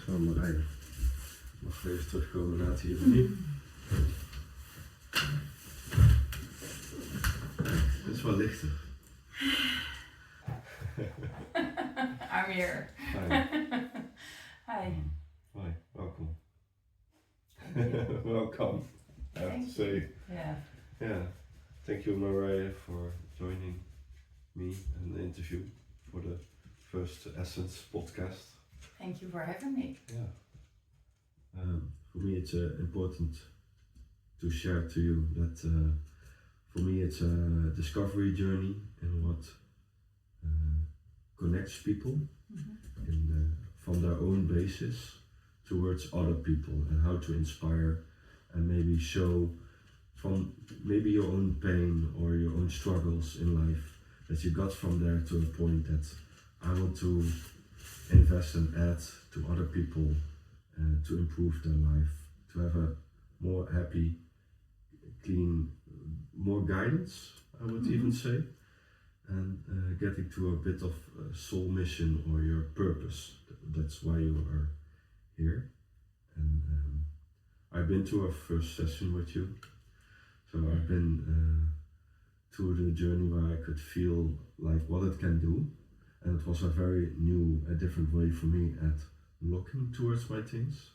Dankjewel Marije. Mag ik even terugkomen naar het hier en nu? Het is wel lichter. I'm here. Hi. Hi. Hi, welcome. Welcome, I have to say. Yeah. Thank you Marije for joining me in the interview for the first Essence podcast. Thank you for having me. Yeah. For me it's important to share to you that for me it's a discovery journey and what connects people from their own basis towards other people and how to inspire and maybe show from maybe your own pain or your own struggles in life that you got from there to a point that I want to invest and add to other people to improve their life, to have a more happy, clean, more guidance, I would even say, and getting to a bit of soul mission or your purpose. That's why you are here. And I've been to our first session with you, so I've been through the journey where I could feel like what it can do, and it was a very new, a different way for me at looking towards my things.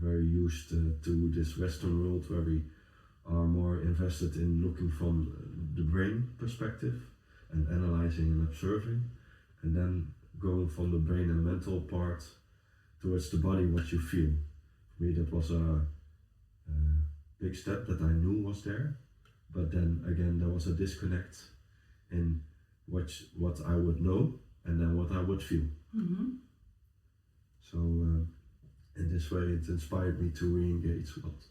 Very used to this Western world where we are more invested in looking from the brain perspective and analyzing and observing, and then going from the brain and mental part towards the body, what you feel. For me that was a big step that I knew was there, but then again there was a disconnect in what I would know and then what I would feel. So in this way it inspired me to re-engage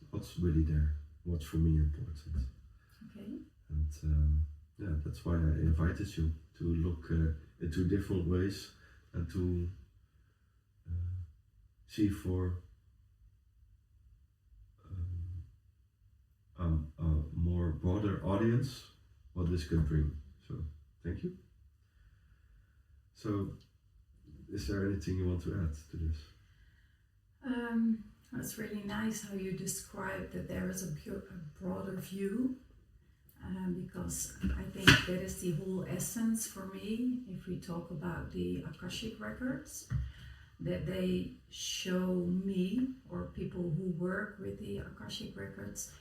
what's really there, what's for me important. Okay. And yeah, that's why I invited you to look into different ways and to see for a more broader audience what this could bring. So thank you. So is there anything you want to add to this? It's really nice how you described that there is a broader view, because I think that is the whole essence for me. If we talk about the Akashic Records, that they show me or people who work with the Akashic Records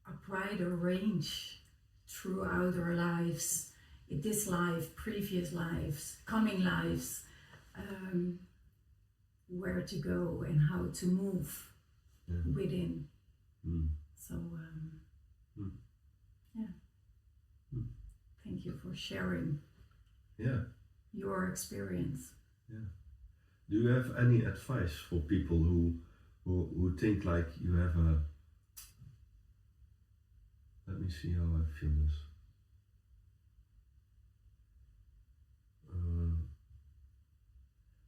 a brighter range throughout our lives, in this life, previous lives, coming lives, where to go and how to move within. So thank you for sharing your experience. Do you have any advice for people who think like you have a, let me see how I feel this.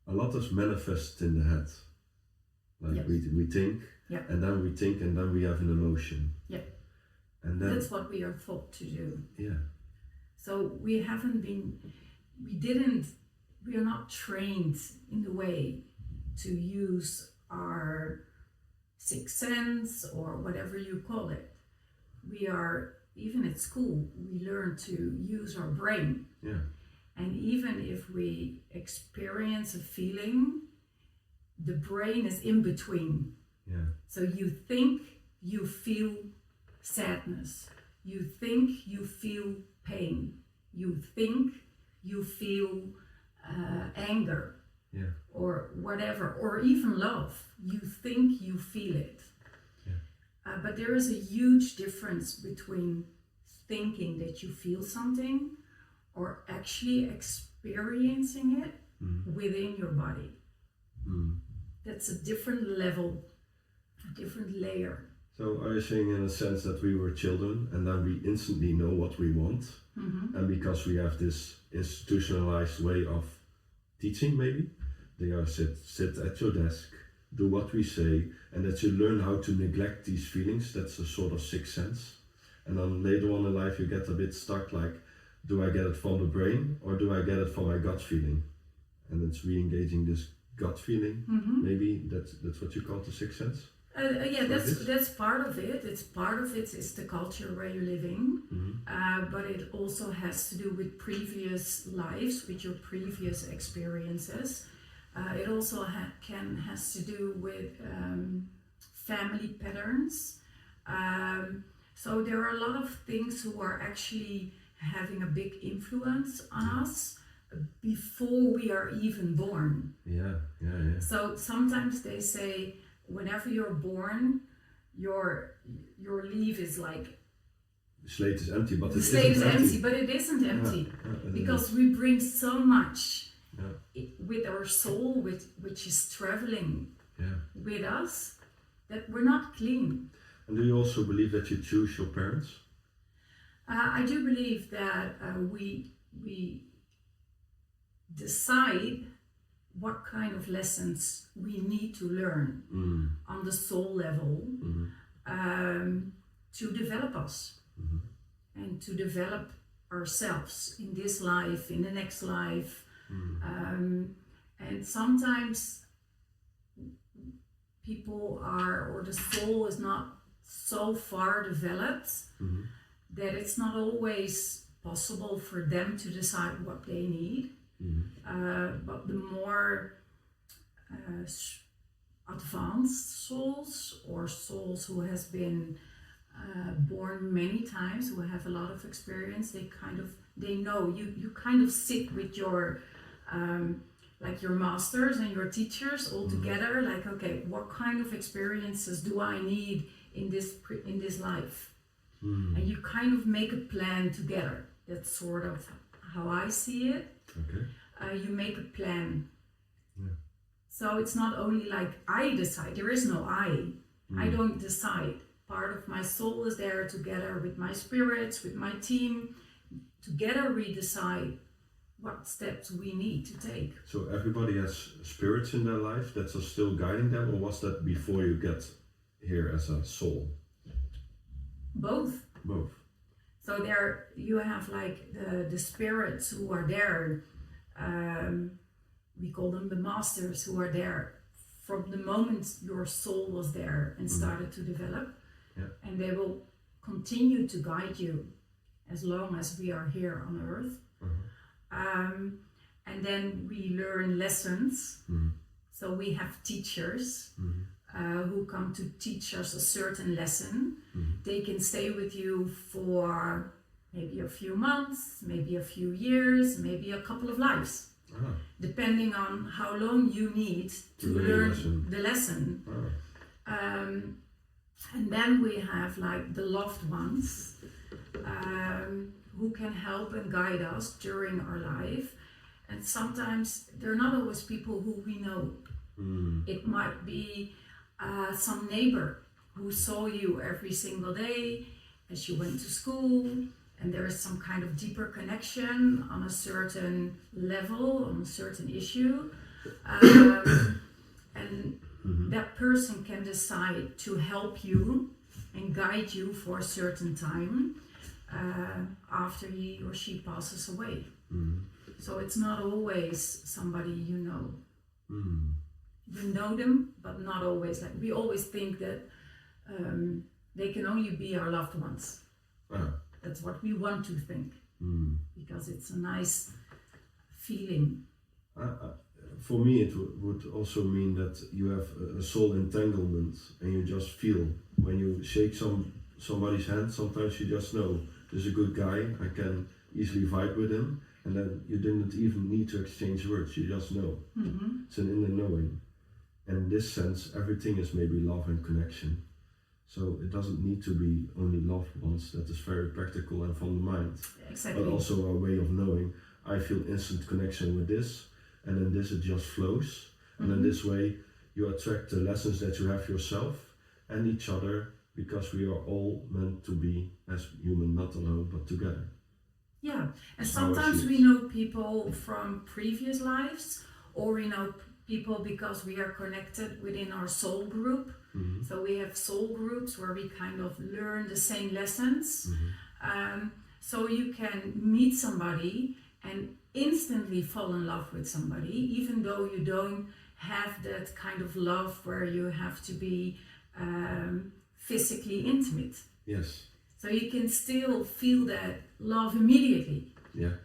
A lot is manifested in the head. Like we think, and then we think, and then we have an emotion. And then that's what we are taught to do. So we are not trained in the way to use our sixth sense or whatever you call it. We are, even at school, we learn to use our brain. And even if we experience a feeling, the brain is in between. So you think you feel sadness, you think you feel pain, you think you feel anger, or whatever, or even love. You think you feel it. But there is a huge difference between thinking that you feel something or actually experiencing it within your body. That's a different level, a different layer. So are you saying in a sense that we were children and then we instantly know what we want, and because we have this institutionalized way of teaching, maybe they are sit at your desk, do what we say, and that you learn how to neglect these feelings. That's a sort of sixth sense. And then later on in life you get a bit stuck, like, do I get it from the brain or do I get it from my gut feeling? And it's re-engaging this gut feeling. Maybe that's what you call the sixth sense. Yeah, that's part of it. It's part of it is the culture where you're living, but it also has to do with previous lives, with your previous experiences. It also has to do with family patterns. So there are a lot of things who are actually having a big influence on us before we are even born. Yeah. So sometimes they say, whenever you're born, your leaf is like the slate is empty, but the slate is empty, but it isn't empty because we bring so much with our soul, which is traveling with us, that we're not clean. And do you also believe that you choose your parents? I do believe that we decide what kind of lessons we need to learn on the soul level to develop us and to develop ourselves in this life, in the next life. And sometimes people or the soul is not so far developed that it's not always possible for them to decide what they need. But the more advanced souls, or souls who has been born many times, who have a lot of experience, they know you kind of sit with your like your masters and your teachers all together, like, okay, what kind of experiences do I need in this life? And you kind of make a plan together. That's sort of how I see it. Okay. You make a plan. Yeah. So it's not only like I decide. There is no I. I don't decide. Part of my soul is there together with my spirits, with my team. Together we decide what steps we need to take. So everybody has spirits in their life that are still guiding them, or was that before you get here as a soul? Both. So there you have like the spirits who are there. We call them the masters, who are there from the moment your soul was there and started to develop. And they will continue to guide you as long as we are here on earth. And then we learn lessons. So we have teachers who come to teach us a certain lesson. They can stay with you for maybe a few months, maybe a few years, maybe a couple of lives, depending on how long you need to learn the lesson. And then we have like the loved ones who can help and guide us during our life. And sometimes they're not always people who we know. It might be some neighbor who saw you every single day as you went to school, and there is some kind of deeper connection on a certain level, on a certain issue. And that person can decide to help you and guide you for a certain time after he or she passes away. So it's not always somebody you know. You know them, but not always. Like we always think that they can only be our loved ones. That's what we want to think, because it's a nice feeling. For me, it would also mean that you have a soul entanglement, and you just feel when you shake somebody's hand. Sometimes you just know this is a good guy. I can easily vibe with him, and then you didn't even need to exchange words. You just know. It's an inner knowing, and in this sense, everything is maybe love and connection. So it doesn't need to be only loved ones. That is very practical and from the mind. Exactly. But also a way of knowing. I feel instant connection with this, and then this it just flows. And in this way, you attract the lessons that you have yourself and each other, because we are all meant to be as human, not alone, but together. Yeah, and sometimes we know people from previous lives, or we know people because we are connected within our soul group. So we have soul groups where we kind of learn the same lessons. So you can meet somebody and instantly fall in love with somebody, even though you don't have that kind of love where you have to be physically intimate. Yes. So you can still feel that love immediately. Yeah.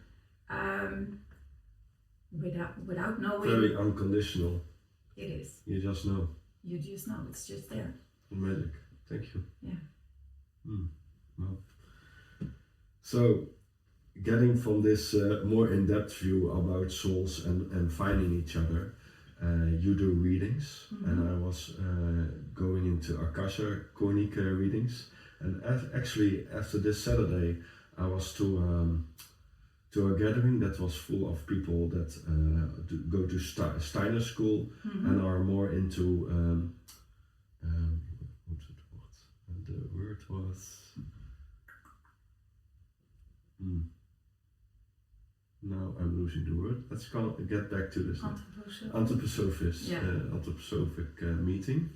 Without knowing. Very unconditional. It is. You just know. You just know, it's just there. Magic. Thank you. Yeah. Well. So, getting from this more in-depth view about souls and finding each other, you do readings, and I was going into Akasha Chronique readings, and actually after this Saturday I was to a gathering that was full of people that go to Steiner school and are more into what's it called? And the word was now I'm losing the word. Let's get back to this. Anthroposophists, yeah. Anthroposophic meeting.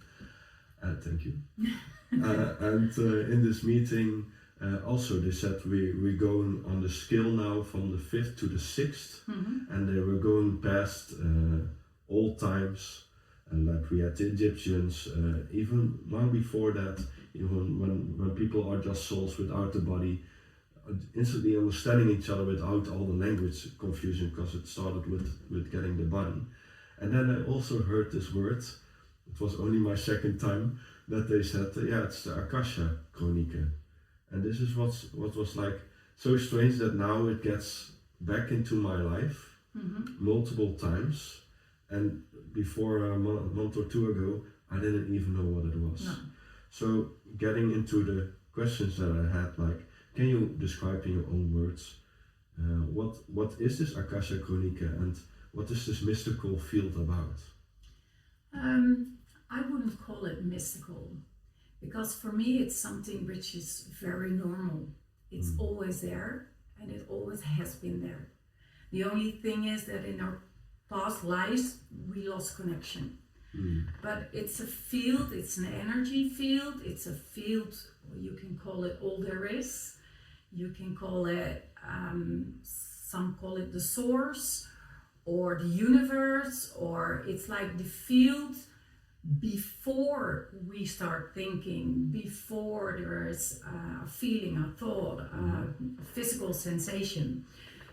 Thank you. And in this meeting, also they said we're going on the scale now from the 5th to the 6th, and they were going past old times, and like we had the Egyptians, even long before that, even when people are just souls without the body, instantly understanding each other without all the language confusion, because it started with getting the body. And then I also heard this word, it was only my second time, that they said, yeah, it's the Akasha Chronique. And this is what was like so strange that now it gets back into my life multiple times. And before a month or two ago, I didn't even know what it was. No. So getting into the questions that I had, like, can you describe in your own words what is this Akasha Chronique and what is this mystical field about? I wouldn't call it mystical, because for me it's something which is very normal. It's always there, and it always has been there. The only thing is that in our past lives we lost connection. But it's a field, it's an energy field, it's a field, you can call it all there is. You can call it, some call it the source or the universe, or it's like the field before we start thinking, before there is a feeling, a thought, a physical sensation.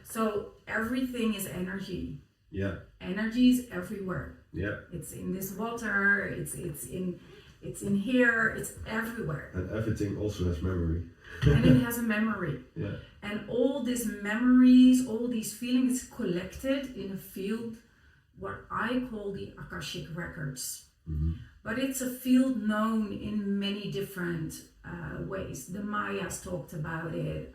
So everything is energy. Yeah. Energy is everywhere. Yeah. It's in this water, it's in here, it's everywhere. And everything also has memory. And it has a memory. Yeah. And all these memories, all these feelings collected in a field, what I call the Akashic Records. But it's a field known in many different ways. The Mayas talked about it.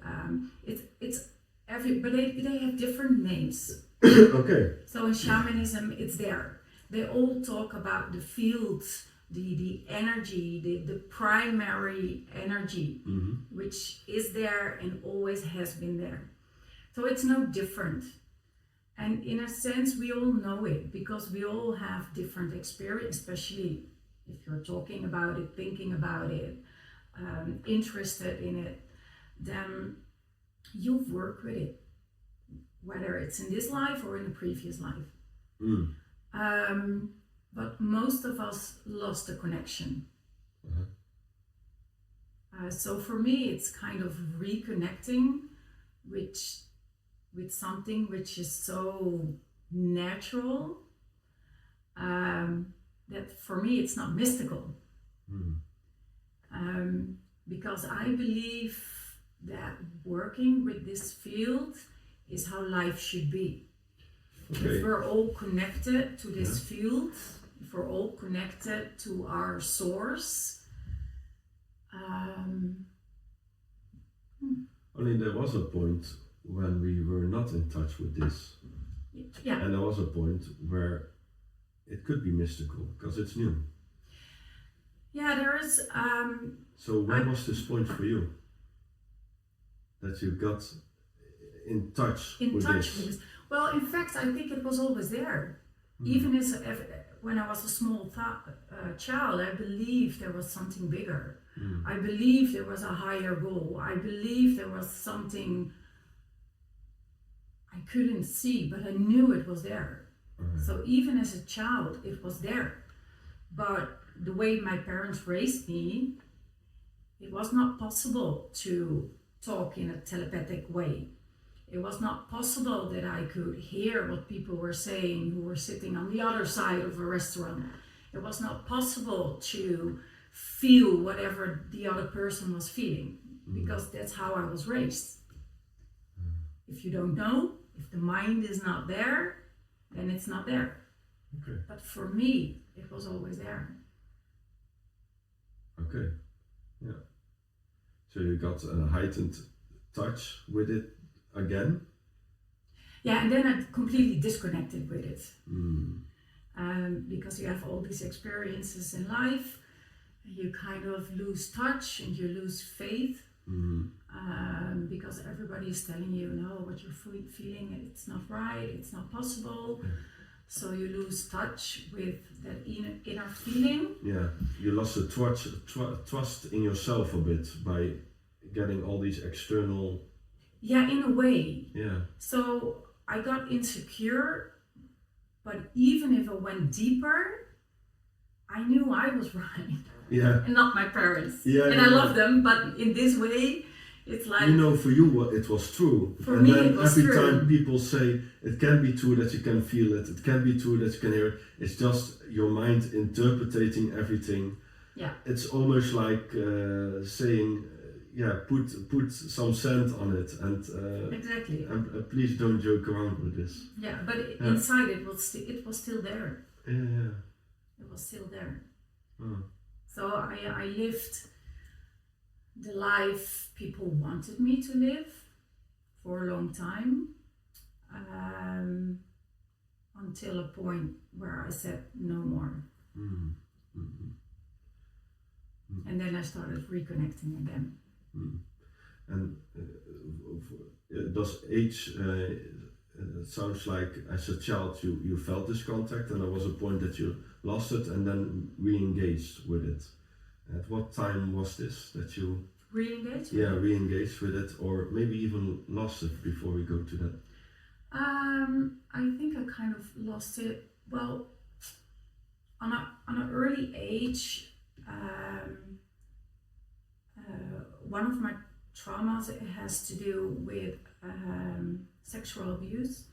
But they have different names. Okay. So in shamanism, it's there. They all talk about the fields, the energy, the primary energy, which is there and always has been there. So it's no different. And in a sense, we all know it because we all have different experience, especially if you're talking about it, thinking about it, interested in it, then you've worked with it, whether it's in this life or in the previous life. But most of us lost the connection. So for me, it's kind of reconnecting with something which is so natural that for me it's not mystical. Because I believe that working with this field is how life should be. Okay. If we're all connected to this field, if we're all connected to our source. Only there was a point when we were not in touch with this. Yeah. And there was a point where it could be mystical because it's new. Yeah, there is. So when was this point for you? That you got in touch with this? Well, in fact, I think it was always there. Even when I was a small child, I believed there was something bigger. I believed there was a higher goal. I believed there was something I couldn't see, but I knew it was there. Right. So even as a child, it was there. But the way my parents raised me, it was not possible to talk in a telepathic way. It was not possible that I could hear what people were saying who were sitting on the other side of a restaurant. It was not possible to feel whatever the other person was feeling, because that's how I was raised. If you don't know, if the mind is not there, then it's not there. Okay. But for me, it was always there. Okay. Yeah. So you got a heightened touch with it again? Yeah, and then I completely disconnected with it. Mm. Because you have all these experiences in life, you kind of lose touch and you lose faith. Mm. Because everybody is telling you, no, what you're feeling, it's not right, it's not possible. Yeah. So you lose touch with that inner feeling. Yeah, you lost the trust in yourself a bit by getting all these external. Yeah, in a way. Yeah. So I got insecure, but even if I went deeper, I knew I was right. Yeah. And not my parents. Yeah. And I love them, but in this way, it's like, you know, for you it was true. For and me, then it was every true. time people say it can be true that you can feel it, it can be true that you can hear it, it's just your mind interpreting everything. Yeah. It's almost like saying, put some scent on it, and Exactly. and please don't joke around with this. Yeah, but inside it was still there. Yeah. It was still there. Oh. So I lived the life people wanted me to live for a long time, until a point where I said no more. Mm. Mm-hmm. Mm. And then I started reconnecting again. Mm. And does age, it sounds like as a child you felt this contact, and there was a point that you lost it and then re-engaged with it. At what time was this that you Re-engaged? Yeah, re-engaged with it, or maybe even lost it before we go to that? I think I kind of lost it. Well, on an early age, one of my traumas, it has to do with sexual abuse,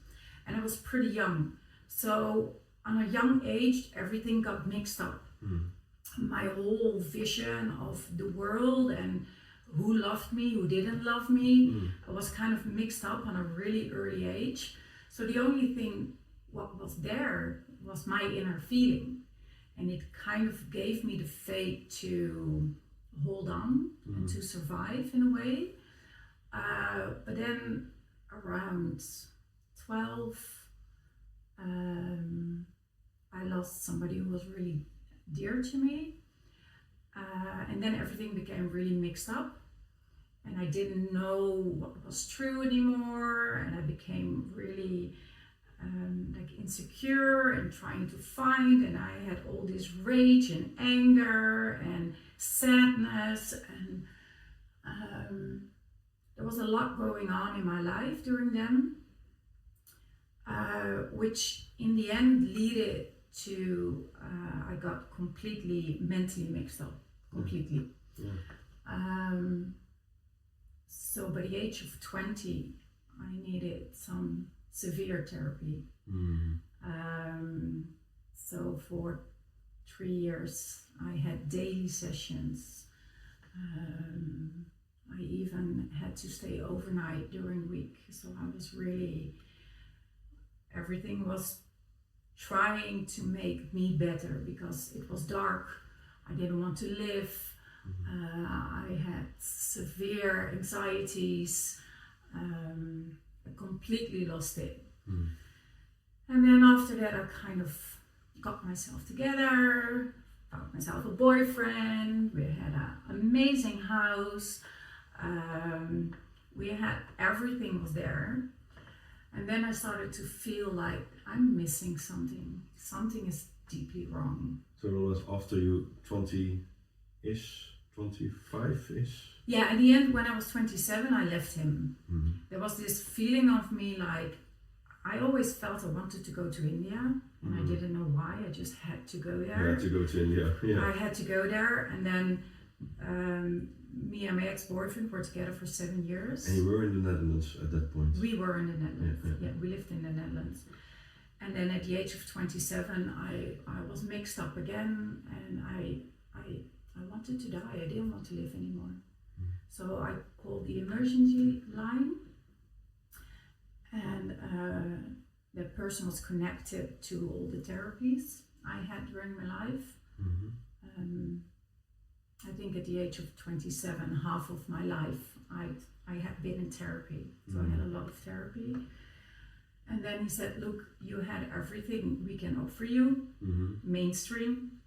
and I was pretty young. So on a young age, everything got mixed up. Mm. My whole vision of the world and who loved me, who didn't love me, was kind of mixed up on a really early age. So the only thing what was there was my inner feeling, and it kind of gave me the faith to hold on and to survive in a way. But then around 12, I lost somebody who was really dear to me, and then everything became really mixed up, and I didn't know what was true anymore, and I became really insecure and trying to find, and I had all this rage and anger and sadness, and there was a lot going on in my life during them, which in the end led to I got completely mentally mixed up, completely. Yeah. So by the age of 20, I needed some severe therapy. So for 3 years, I had daily sessions. I even had to stay overnight during the week. So I was really, everything was trying to make me better because it was dark. I didn't want to live. I had severe anxieties. I completely lost it. And then after that, I kind of got myself together, found myself a boyfriend. We had an amazing house. We had, everything was there. And then I started to feel like I'm missing something. Something is deeply wrong. So that was after you 20-ish, 25-ish? Yeah, at the end, when I was 27, I left him. There was this feeling of me like, I always felt I wanted to go to India, and I didn't know why. I just had to go there. You had to go to India. Yeah. I had to go there, and then me and my ex-boyfriend were together for 7 years. And you were in the Netherlands at that point. We were in the Netherlands. Yeah. Yeah, we lived in the Netherlands. And then at the age of 27, I was mixed up again, and I wanted to die. I didn't want to live anymore. So I called the emergency line, and that person was connected to all the therapies I had during my life. I think at the age of 27, half of my life, I had been in therapy. So I had a lot of therapy. And then he said, look, you had everything we can offer you, mainstream.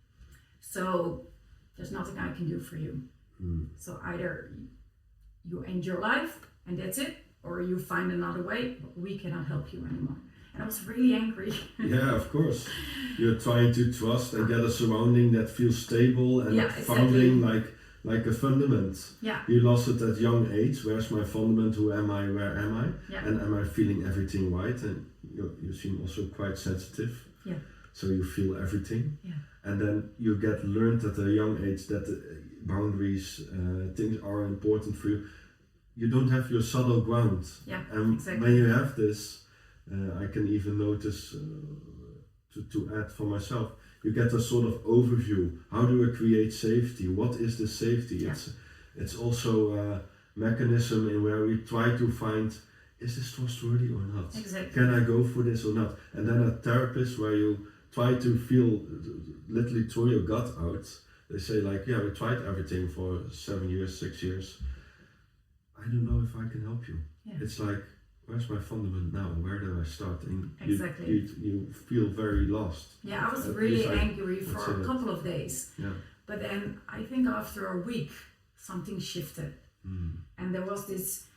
So there's nothing I can do for you. So either you end your life and that's it, or you find another way, but we cannot help you anymore. And I was really angry. Yeah, of course. You're trying to trust and get a surrounding that feels stable and founding like a fundament. Yeah. You lost it at young age. Where's my fundament? Who am I? Where am I? Yeah. And am I feeling everything right? And you seem also quite sensitive. Yeah. So you feel everything. Yeah. And then you get learned at a young age that boundaries, things are important for you. You don't have your subtle ground. Yeah, and exactly. when you have this, I can even notice, to add for myself, you get a sort of overview. How do I create safety? What is the safety? Yeah. It's also a mechanism in where we try to find, is this trustworthy or not? Exactly. Can I go for this or not? And then a therapist where you try to feel, literally throw your gut out. They say like, yeah, we tried everything for 7 years, 6 years. I don't know if I can help you. Yeah. It's like, where's my fundament now? Where do I start? And Exactly. you feel very lost. Yeah, I was At really least angry would for say a couple of days. Yeah. But then I think after a week, something shifted. And there was this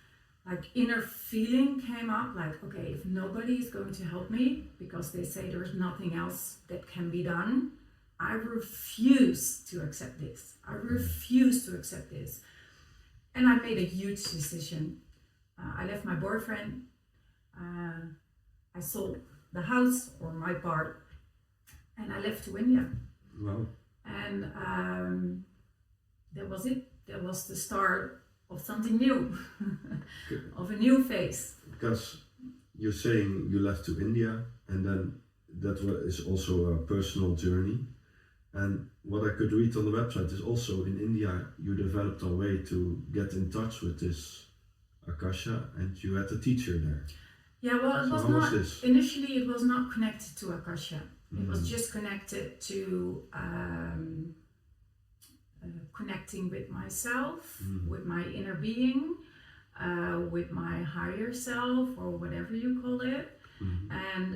like inner feeling came up like, okay, if nobody is going to help me because they say there's nothing else that can be done, I refuse to accept this. I refuse to accept this. And I made a huge decision. I left my boyfriend. I sold the house or my part, and I left to India. Wow. And that was it. That was the start of something new, of a new phase. Because you're saying you left to India, and then that is also a personal journey. And what I could read on the website is also in India you developed a way to get in touch with this Akasha, and you had a teacher there. Yeah, well, it So was how not, was this? initially it was not connected to Akasha. It was just connected to connecting with myself, with my inner being, with my higher self, or whatever you call it. And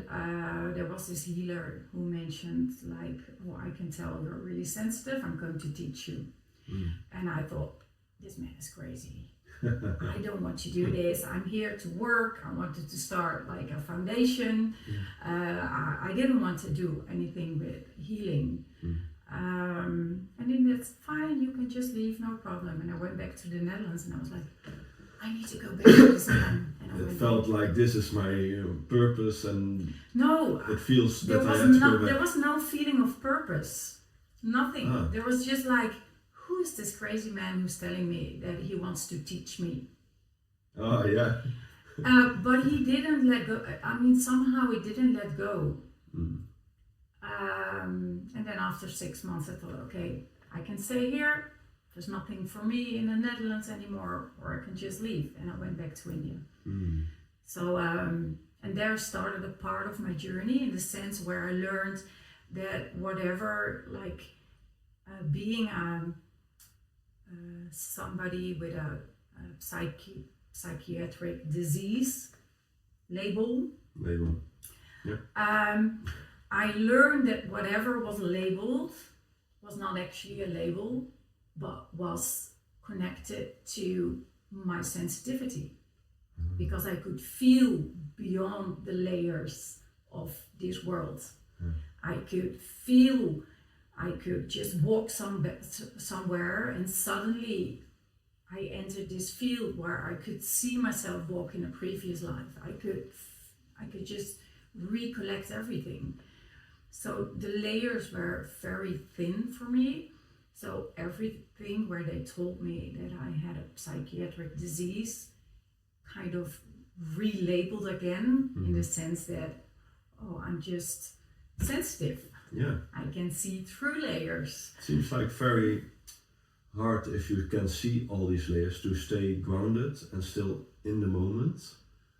there was this healer who mentioned like, oh, I can tell you're really sensitive, I'm going to teach you. And I thought, this man is crazy. I don't want to do this. I'm here to work. I wanted to start like a foundation. I didn't want to do anything with healing. And then that's fine, you can just leave, no problem. And I went back to the Netherlands and I was like, I need to go back to this man. And It felt like this is my purpose, and no, it feels there that I was have to no, go back. there was no feeling of purpose. Nothing. Ah. There was just like, who is this crazy man who's telling me that he wants to teach me? Oh yeah. But he didn't let go. I mean, somehow he didn't let go. And then after 6 months, I thought, okay, I can stay here. There's nothing for me in the Netherlands anymore, or I can just leave. And I went back to India. So, and there started a part of my journey in the sense where I learned that whatever, like being somebody with a psychiatric disease label. Yeah. I learned that whatever was labeled was not actually a label, but was connected to my sensitivity, because I could feel beyond the layers of this world. I could feel, I could just walk somewhere and suddenly I entered this field where I could see myself walk in a previous life. I could just recollect everything. So the layers were very thin for me. So everything where they told me that I had a psychiatric disease kind of relabeled again in the sense that, oh, I'm just sensitive. Yeah. I can see through layers. Seems like very hard if you can see all these layers to stay grounded and still in the moment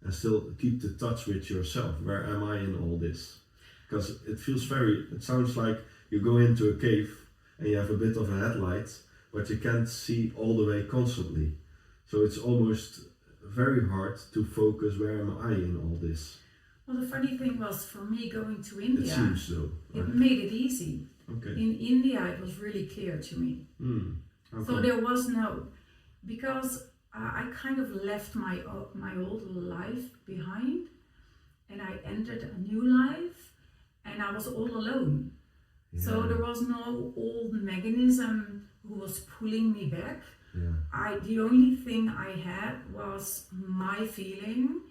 and still keep the touch with yourself. Where am I in all this? Because it sounds like you go into a cave and you have a bit of a headlight, but you can't see all the way constantly. So it's almost very hard to focus, where am I in all this? Well, the funny thing was, for me going to It India, seems so. it made it easy. Okay. In India, it was really clear to me. So there was no, because I kind of left my old life behind, and I entered a new life, and I was all alone. Yeah. So there was no old mechanism who was pulling me back. Yeah. The only thing I had was my feeling,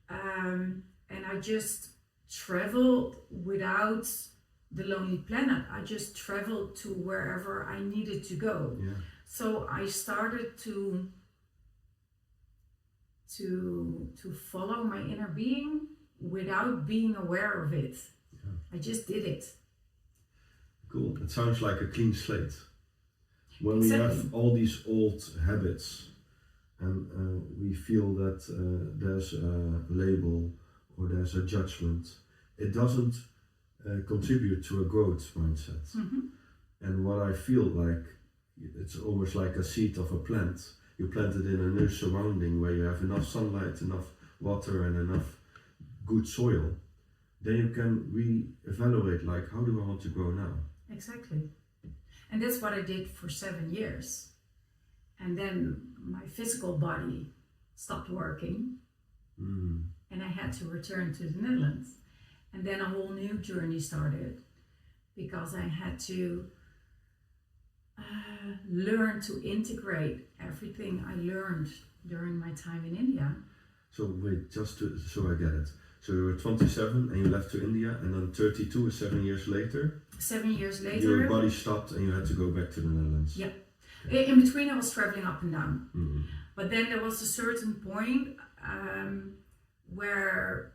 and I just traveled without the Lonely Planet. I just traveled to wherever I needed to go. Yeah. So I started to follow my inner being without being aware of it. Yeah. I just did it. Cool. It sounds like a clean slate. When Exactly. we have all these old habits and we feel that there's a label or there's a judgment, it doesn't contribute to a growth mindset. And what I feel like, it's almost like a seed of a plant. You plant it in a new surrounding where you have enough sunlight, enough water and enough good soil. Then you can re-evaluate, like, how do I want to grow now? Exactly. And that's what I did for 7 years. And then my physical body stopped working, and I had to return to the Netherlands. And then a whole new journey started, because I had to learn to integrate everything I learned during my time in India. So wait, so I get it. So you were 27 and you left to India, and then 32, 7 years later, 7 years later, your body stopped and you had to go back to the Netherlands. Yeah. In between, I was traveling up and down. Mm-hmm. But then there was a certain point where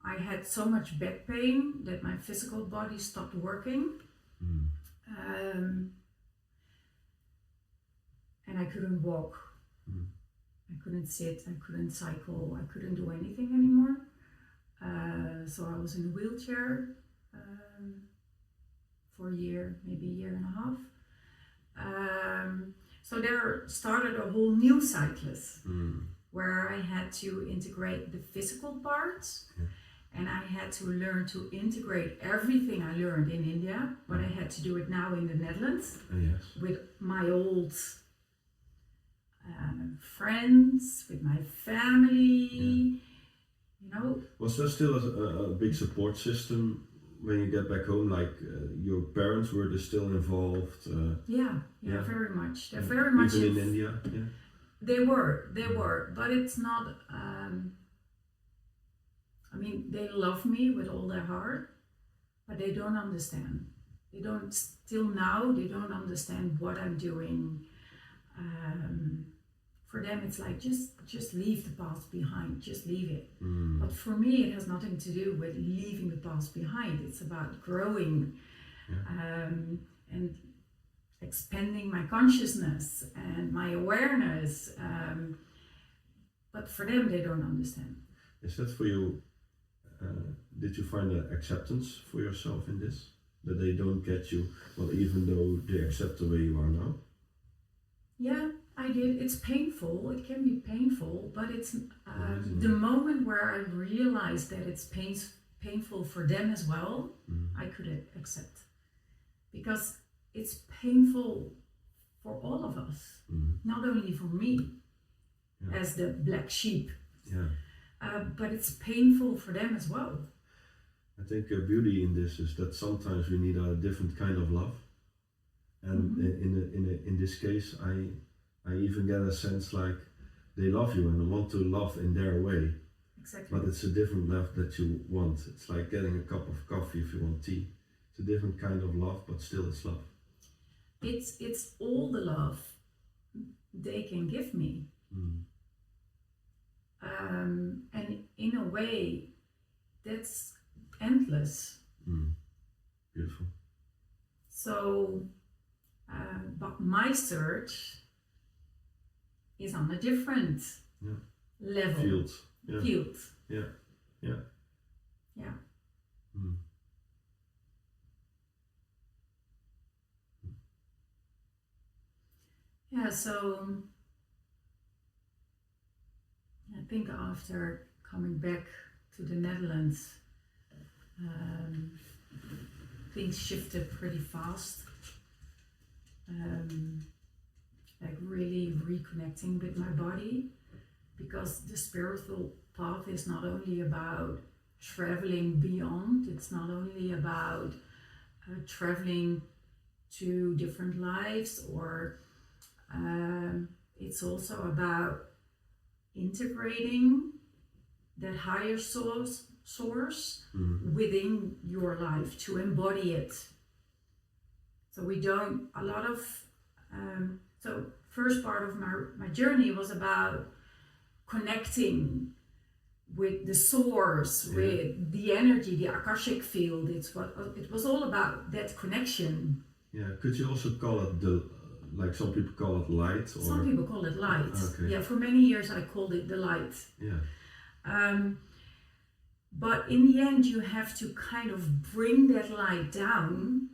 I had so much back pain that my physical body stopped working. And I couldn't walk. I couldn't sit, I couldn't cycle, I couldn't do anything anymore. So I was in a wheelchair for a year, maybe a year and a half. So there started a whole new cyclus where I had to integrate the physical parts, and I had to learn to integrate everything I learned in India, but I had to do it now in the Netherlands with my old friends, with my family, you know. Was there still a big support system when you get back home? Like your parents, were they still involved? Yeah, very much. They're very much even in India. They were, but it's not. I mean, they love me with all their heart, but they don't understand. They don't. Still now, they don't understand what I'm doing. For them, it's like just leave the past behind. Just leave it. But for me, it has nothing to do with leaving the past behind. It's about growing and expanding my consciousness and my awareness. But for them, they don't understand. Is that for you? Did you find an acceptance for yourself in this? That they don't get you, well, even though they accept the way you are now? Yeah, I did. It's painful. It can be painful, but it's the moment where I realized that it's painful for them as well, I could accept. Because it's painful for all of us, not only for me as the black sheep, but it's painful for them as well. I think beauty in this is that sometimes we need a different kind of love, and in this case, I even get a sense like they love you and want to love in their way, exactly. But it's a different love that you want. It's like getting a cup of coffee if you want tea. It's a different kind of love, but still it's love. It's all the love they can give me. And in a way, that's endless. Beautiful. So, but my search is on a different level. Field. Field. Yeah. Yeah, so I think after coming back to the Netherlands, things shifted pretty fast. Like really reconnecting with my body, because the spiritual path is not only about traveling beyond, it's not only about traveling to different lives, or it's also about integrating that higher source within your life, to embody it. So we don't, a lot of, so first part of my journey was about connecting with the source, with the energy, the Akashic field. It was all about that connection. Yeah, could you also call it like some people call it light? Or? Some people call it light. Okay. Yeah, for many years I called it the light. Yeah. But in the end, you have to kind of bring that light down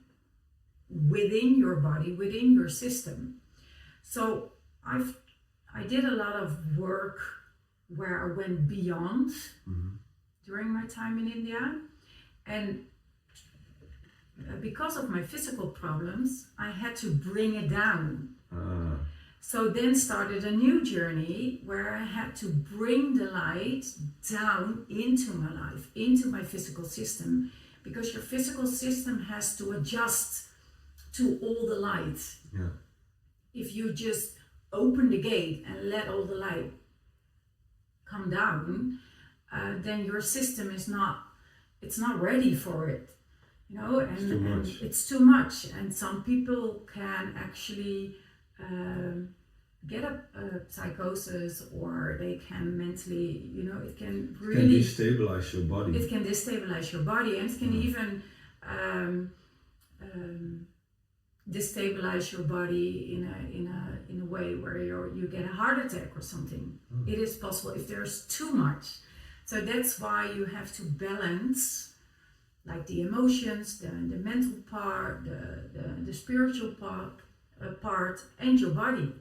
within your body, within your system. So I did a lot of work where I went beyond during my time in India, and because of my physical problems, I had to bring it down. So then started a new journey where I had to bring the light down into my life, into my physical system, because your physical system has to adjust to all the light. Yeah. If you just open the gate and let all the light come down, then your system is not ready for it, you know, and it's too much. And some people can actually get a psychosis, or they can mentally, you know, it can really destabilize your body. It can destabilize your body, and it can even destabilize your body in a way where you get a heart attack or something. It is possible if there's too much. So that's why you have to balance, like the emotions, the mental part, the spiritual part, and your body.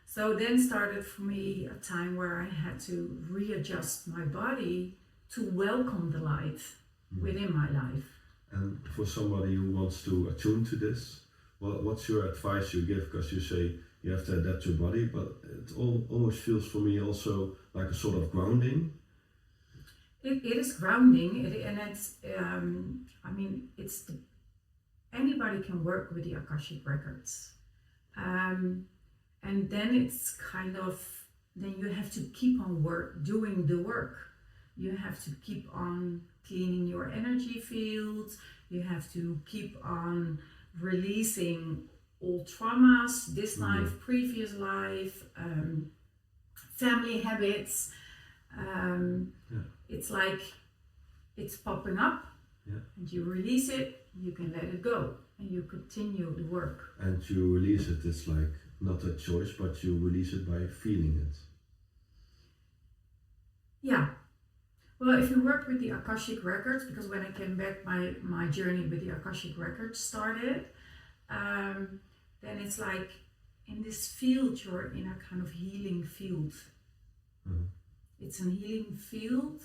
So then started for me a time where I had to readjust my body to welcome the light within my life. And for somebody who wants to attune to this, what's your advice you give? Because you say you have to adapt your body, but it almost feels for me also like a sort of grounding. It is grounding, and it's, I mean, anybody can work with the Akashic Records. And then it's kind of, then you have to keep on doing the work. You have to keep on cleaning your energy fields. You have to keep on releasing all traumas, this life, previous life, family habits. It's like it's popping up, and you release it, you can let it go, and you continue the work. And you release it, it's like not a choice, but you release it by feeling it. Yeah. Well, if you work with the Akashic Records, because when I came back, my journey with the Akashic Records started, then it's like in this field, you're in a kind of healing field. It's a healing field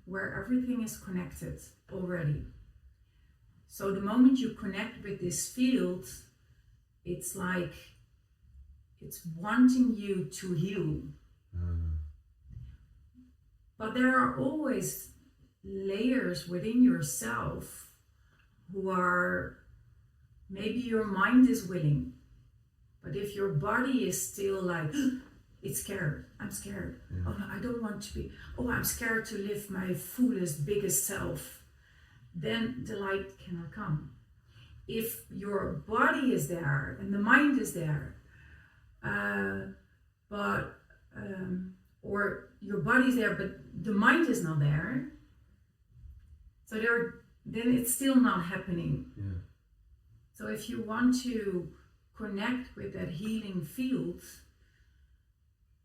where everything is connected already. So the moment you connect with this field, it's like it's wanting you to heal. But there are always layers within yourself who are, maybe your mind is willing, but if your body is still like, it's scared. I'm scared. Yeah. Oh, I don't want to be. Oh, I'm scared to live my fullest, biggest self. Then the light cannot come. If your body is there and the mind is there, or your body's there but the mind is not there, so then it's still not happening. Yeah. So if you want to connect with that healing field,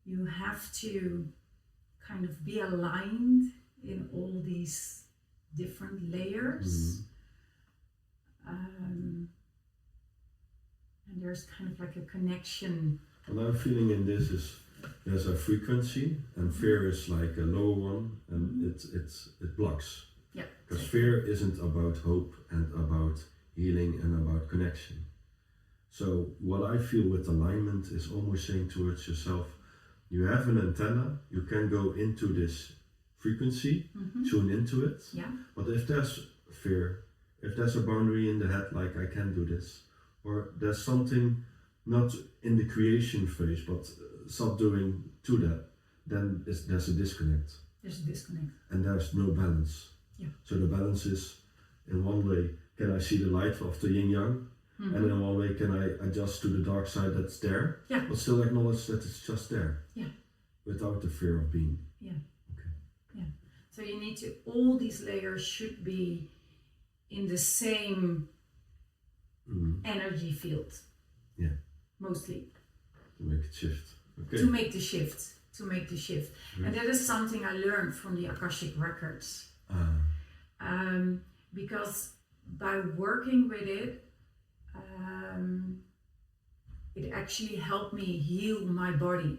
you have to kind of be aligned in all these different layers. And there's kind of like a connection. What I'm feeling in this is there's a frequency, and fear is like a lower one, and it blocks. Yeah. Because fear isn't about hope and about healing and about connection. So what I feel with alignment is almost saying towards yourself, you have an antenna, you can go into this frequency, tune into it. Yeah. But if there's fear, if there's a boundary in the head, like I can't do this, or there's something not in the creation phase, but subduing to that, then there's a disconnect. There's a disconnect. And there's no balance. Yeah. So the balance is, in one way, can I see the light of the yin yang? And in one way, can I adjust to the dark side that's there? Yeah. But still acknowledge that it's just there. Yeah. Without the fear of being. Yeah. Okay. Yeah. So you need to, all these layers should be in the same energy field. Yeah. Mostly. To make it shift. Okay. To make the shift. And that is something I learned from the Akashic Records. Because by working with it, it actually helped me heal my body.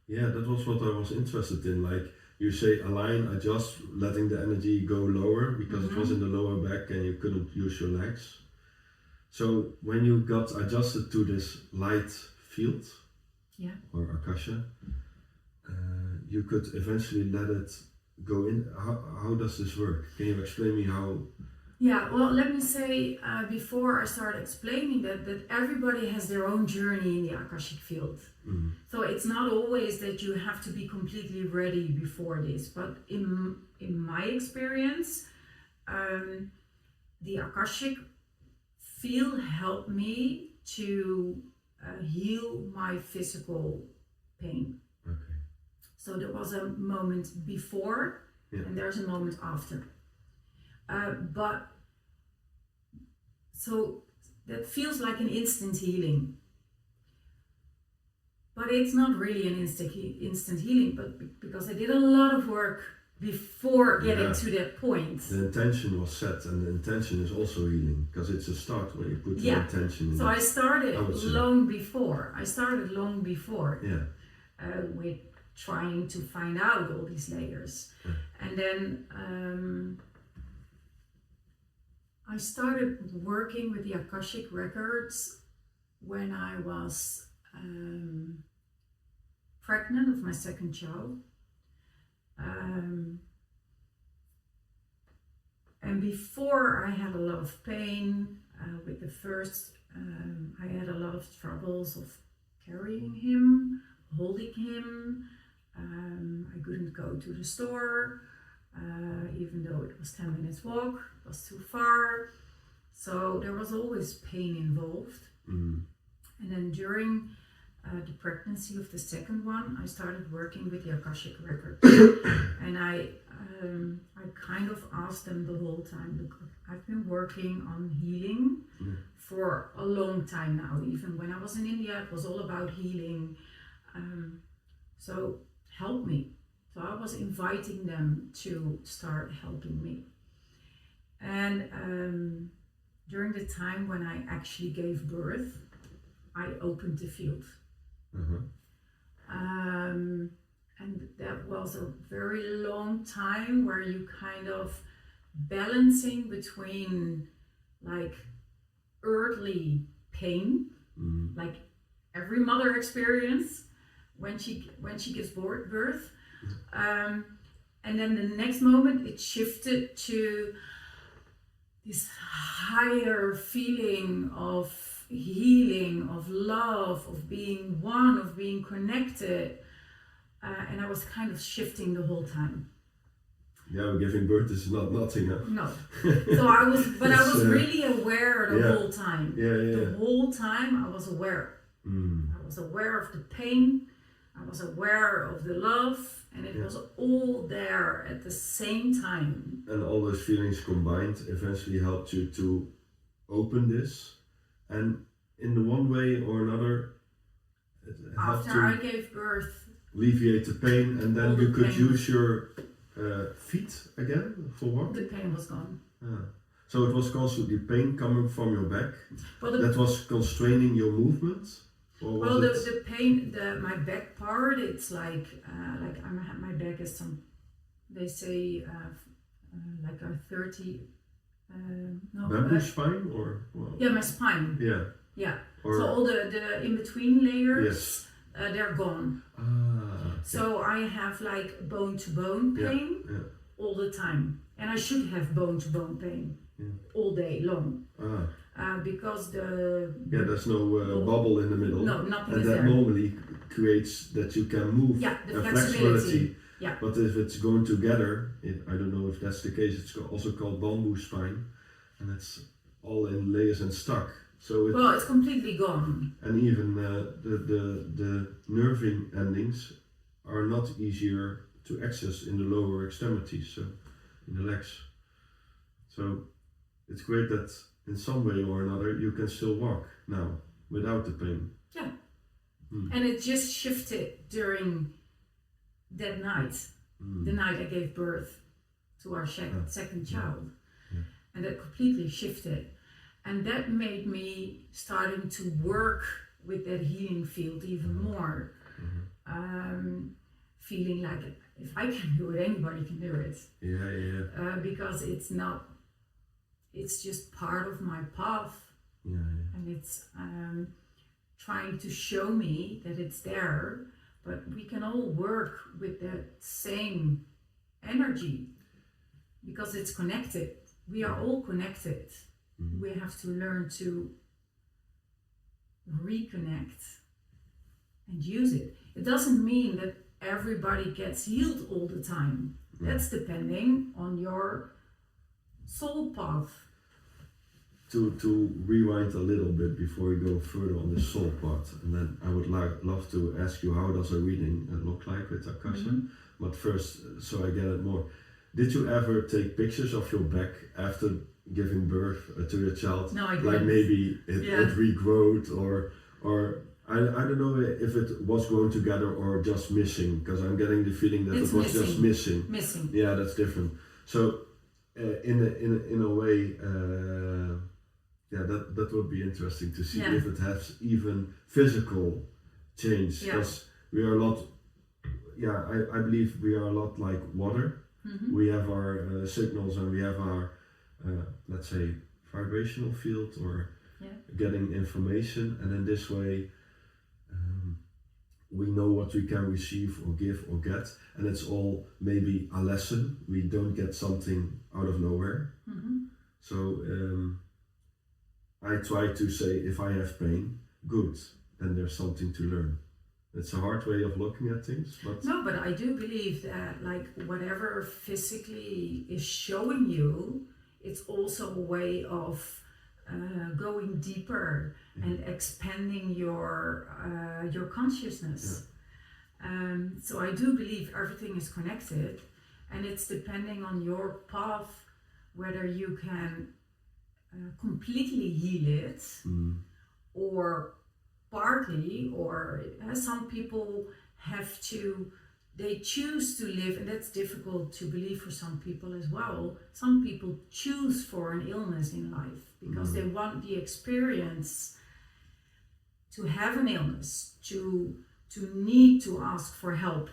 Yeah, that was what I was interested in. Like you say, align, adjust, letting the energy go lower because it was in the lower back and you couldn't use your legs. So when you got adjusted to this light field, or Akasha, you could eventually let it go in. How does this work? Can you explain me how? Yeah, well, let me say before I start explaining that everybody has their own journey in the Akashic field. So it's not always that you have to be completely ready before this, but in my experience, the Akashic field helped me to heal my physical pain. Okay. So there was a moment before and there's a moment after. But so that feels like an instant healing, but it's not really an instant healing. But because I did a lot of work before getting to that point. The intention was set, and the intention is also healing because it's a start when you put the intention in. So I started long before. With trying to find out all these layers, and then. I started working with the Akashic Records when I was pregnant of my second child. And before I had a lot of pain with the first, I had a lot of troubles of carrying him, holding him. I couldn't go to the store. Even though it was 10 minutes walk, it was too far. So there was always pain involved. And then during the pregnancy of the second one, I started working with the Akashic Records. And I kind of asked them the whole time, look, I've been working on healing for a long time now. Even when I was in India, it was all about healing. So help me. So I was inviting them to start helping me. And during the time when I actually gave birth, I opened the field. And that was a very long time where you kind of balancing between like earthly pain, like every mother experience when she gives birth. And then the next moment it shifted to this higher feeling of healing, of love, of being one, of being connected, and I was kind of shifting the whole time. Yeah, giving birth is not nothing. Huh? No. So I was really aware the yeah. whole time. Yeah. The whole time I was aware. I was aware of the pain. I was aware of the love, and it was all there at the same time. And all those feelings combined eventually helped you to open this, and in the one way or another, it helped After I to gave birth, alleviate the pain, and then all you the could pain use your feet again for walking. the pain was gone. So it was constantly pain coming from your back Well, that was constraining your movement. Or was well, it? the pain, my back part, it's like my back is some, they say like a 30, no. Bamboo spine or? Well, Yeah, my spine. yeah. Yeah. Or, So all the in between layers, yes. they're gone. Okay. So I have like bone to bone pain all the time, and I should have bone to bone pain all day long. Because there's no bubble in the middle. No, nothing and is that there. normally creates that you can move. Yeah, the and flexibility. Yeah. But if it's going together, I don't know if that's the case. It's also called bamboo spine, and it's all in layers and stuck. So it's completely gone. And even the nerving endings are not easier to access in the lower extremities, so in the legs. So it's great that in some way or another you can still walk now without the pain. Yeah. And it just shifted during that night, the night I gave birth to our second child. And that completely shifted. And that made me starting to work with that healing field even more. Feeling like if I can do it, anybody can do it. Because it's just part of my path. And it's trying to show me that it's there, but we can all work with that same energy because it's connected. We are all connected. We have to learn to reconnect and use it. It doesn't mean that everybody gets healed all the time. That's depending on your soul path. To rewind a little bit before we go further on the soul part, and then I would love to ask you, how does a reading look like with Akasha? But first, so I get it more, did you ever take pictures of your back after giving birth to your child? No, I didn't. Like maybe it regrowed, or I don't know if it was growing together or just missing, because I'm getting the feeling that it was just missing. Yeah, that's different. So in a way, that would be interesting to see if it has even physical change, because we are a lot. I believe we are a lot like water. We have our signals and we have our let's say vibrational field or getting information, and in this way we know what we can receive or give or get, and it's all maybe a lesson. We don't get something out of nowhere. So I try to say, if I have pain, good, then there's something to learn. It's a hard way of looking at things, but no, but I do believe that like whatever physically is showing you, it's also a way of going deeper and expanding your consciousness. So I do believe everything is connected, and it's depending on your path whether you can completely heal it or partly, or some people they choose to live, and that's difficult to believe for some people as well. Some people choose for an illness in life because they want the experience to have an illness, to need to ask for help.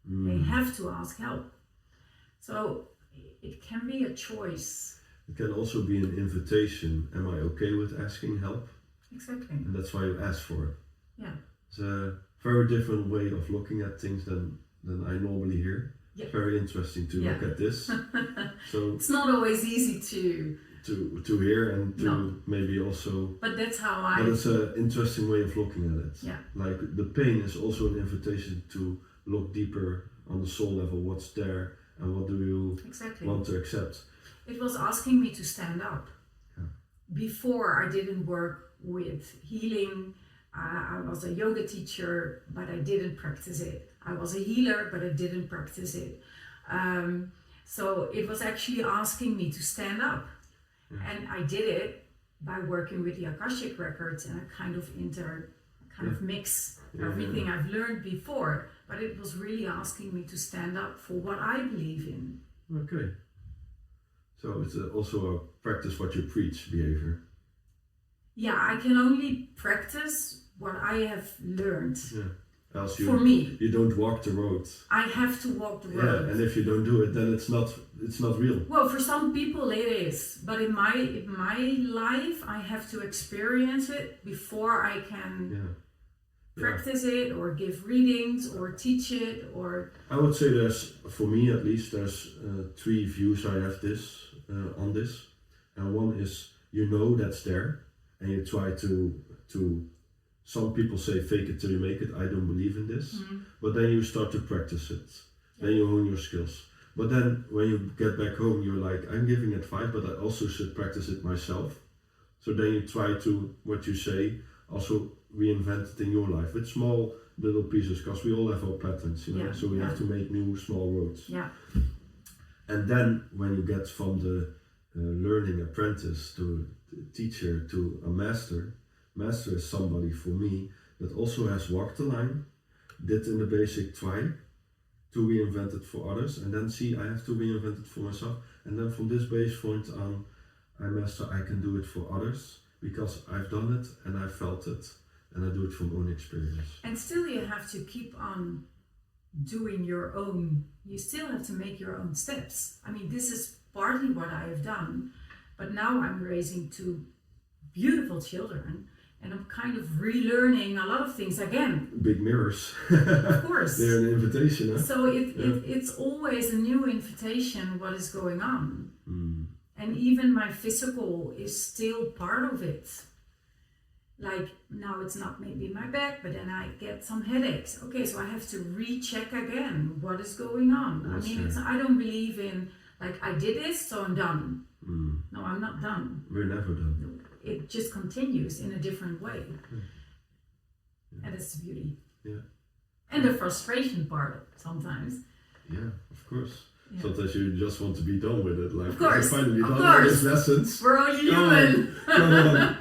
They have to ask help. So it can be a choice. It can also be an invitation. Am I okay with asking help? Exactly. And that's why you ask for it. Yeah. It's a very different way of looking at things than I normally hear. Yeah. Very interesting to look at this. So it's not always easy to hear and to maybe also. But that's how But it's an interesting way of looking at it. Yeah. Like the pain is also an invitation to look deeper on the soul level, what's there and what do you Exactly. want to accept. It was asking me to stand up. Yeah. Before, I didn't work with healing. I was a yoga teacher, but I didn't practice it. I was a healer, but I didn't practice it. So it was actually asking me to stand up. Yeah. And I did it by working with the Akashic Records, and I kind of mix everything I've learned before. But it was really asking me to stand up for what I believe in. Okay. So it's also a practice what you preach behavior. Yeah, I can only practice what I have learned. Yeah. Else For me, you don't walk the road. I have to walk the road. Yeah, and if you don't do it, then it's not real. Well, for some people it is, but in my life, I have to experience it before I can practice it or give readings or teach it or. I would say for me at least, there's 3 views I have on this, and one is that's there, and you try to. Some people say fake it till you make it. I don't believe in this. Mm-hmm. But then you start to practice it. Yeah. Then you hone your skills. But then when you get back home, you're like, I'm giving it 5, but I also should practice it myself. So then you try to, what you say, also reinvent it in your life with small little pieces, because we all have our patterns, Yeah. So we have to make new small roads. Yeah. And then when you get from the learning apprentice to teacher to a master is somebody for me that also has walked the line, did in the basic try to reinvent it for others, and then see I have to reinvent it for myself, and then from this base point on, I master, I can do it for others because I've done it and I felt it, and I do it from own experience. And still you have to keep on doing your own, you still have to make your own steps. I mean, this is partly what I have done, but now I'm raising 2 beautiful children, and I'm kind of relearning a lot of things again. Big mirrors. Of course. They're an invitation. Huh? So it's always a new invitation what is going on. Mm. And even my physical is still part of it. Like now it's not maybe my back, but then I get some headaches. Okay, so I have to recheck again what is going on. That's I don't believe in like I did this, so I'm done. Mm. No, I'm not done. We're never done. It just continues in a different way. Yeah. And it's the beauty. Yeah. And the frustration part sometimes. Yeah, of course. Yeah. Sometimes you just want to be done with it. Like, of course. Finally of done course. all these lessons. We're only human. Come on.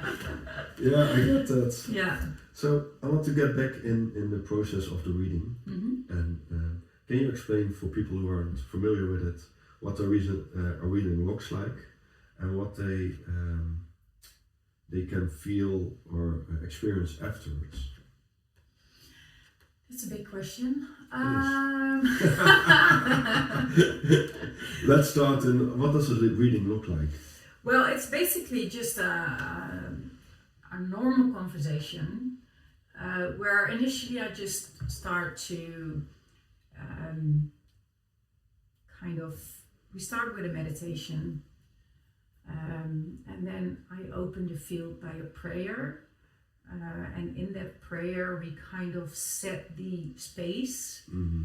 Yeah, I get that. Yeah. So I want to get back in the process of the reading. Mm-hmm. And can you explain for people who aren't familiar with it what a reading looks like and what they can feel or experience afterwards? That's a big question. Let's start in, what does a reading look like? Well, it's basically just a normal conversation where initially I just start to we start with a meditation. And then I open the field by a prayer, and in that prayer we kind of set the space, mm-hmm.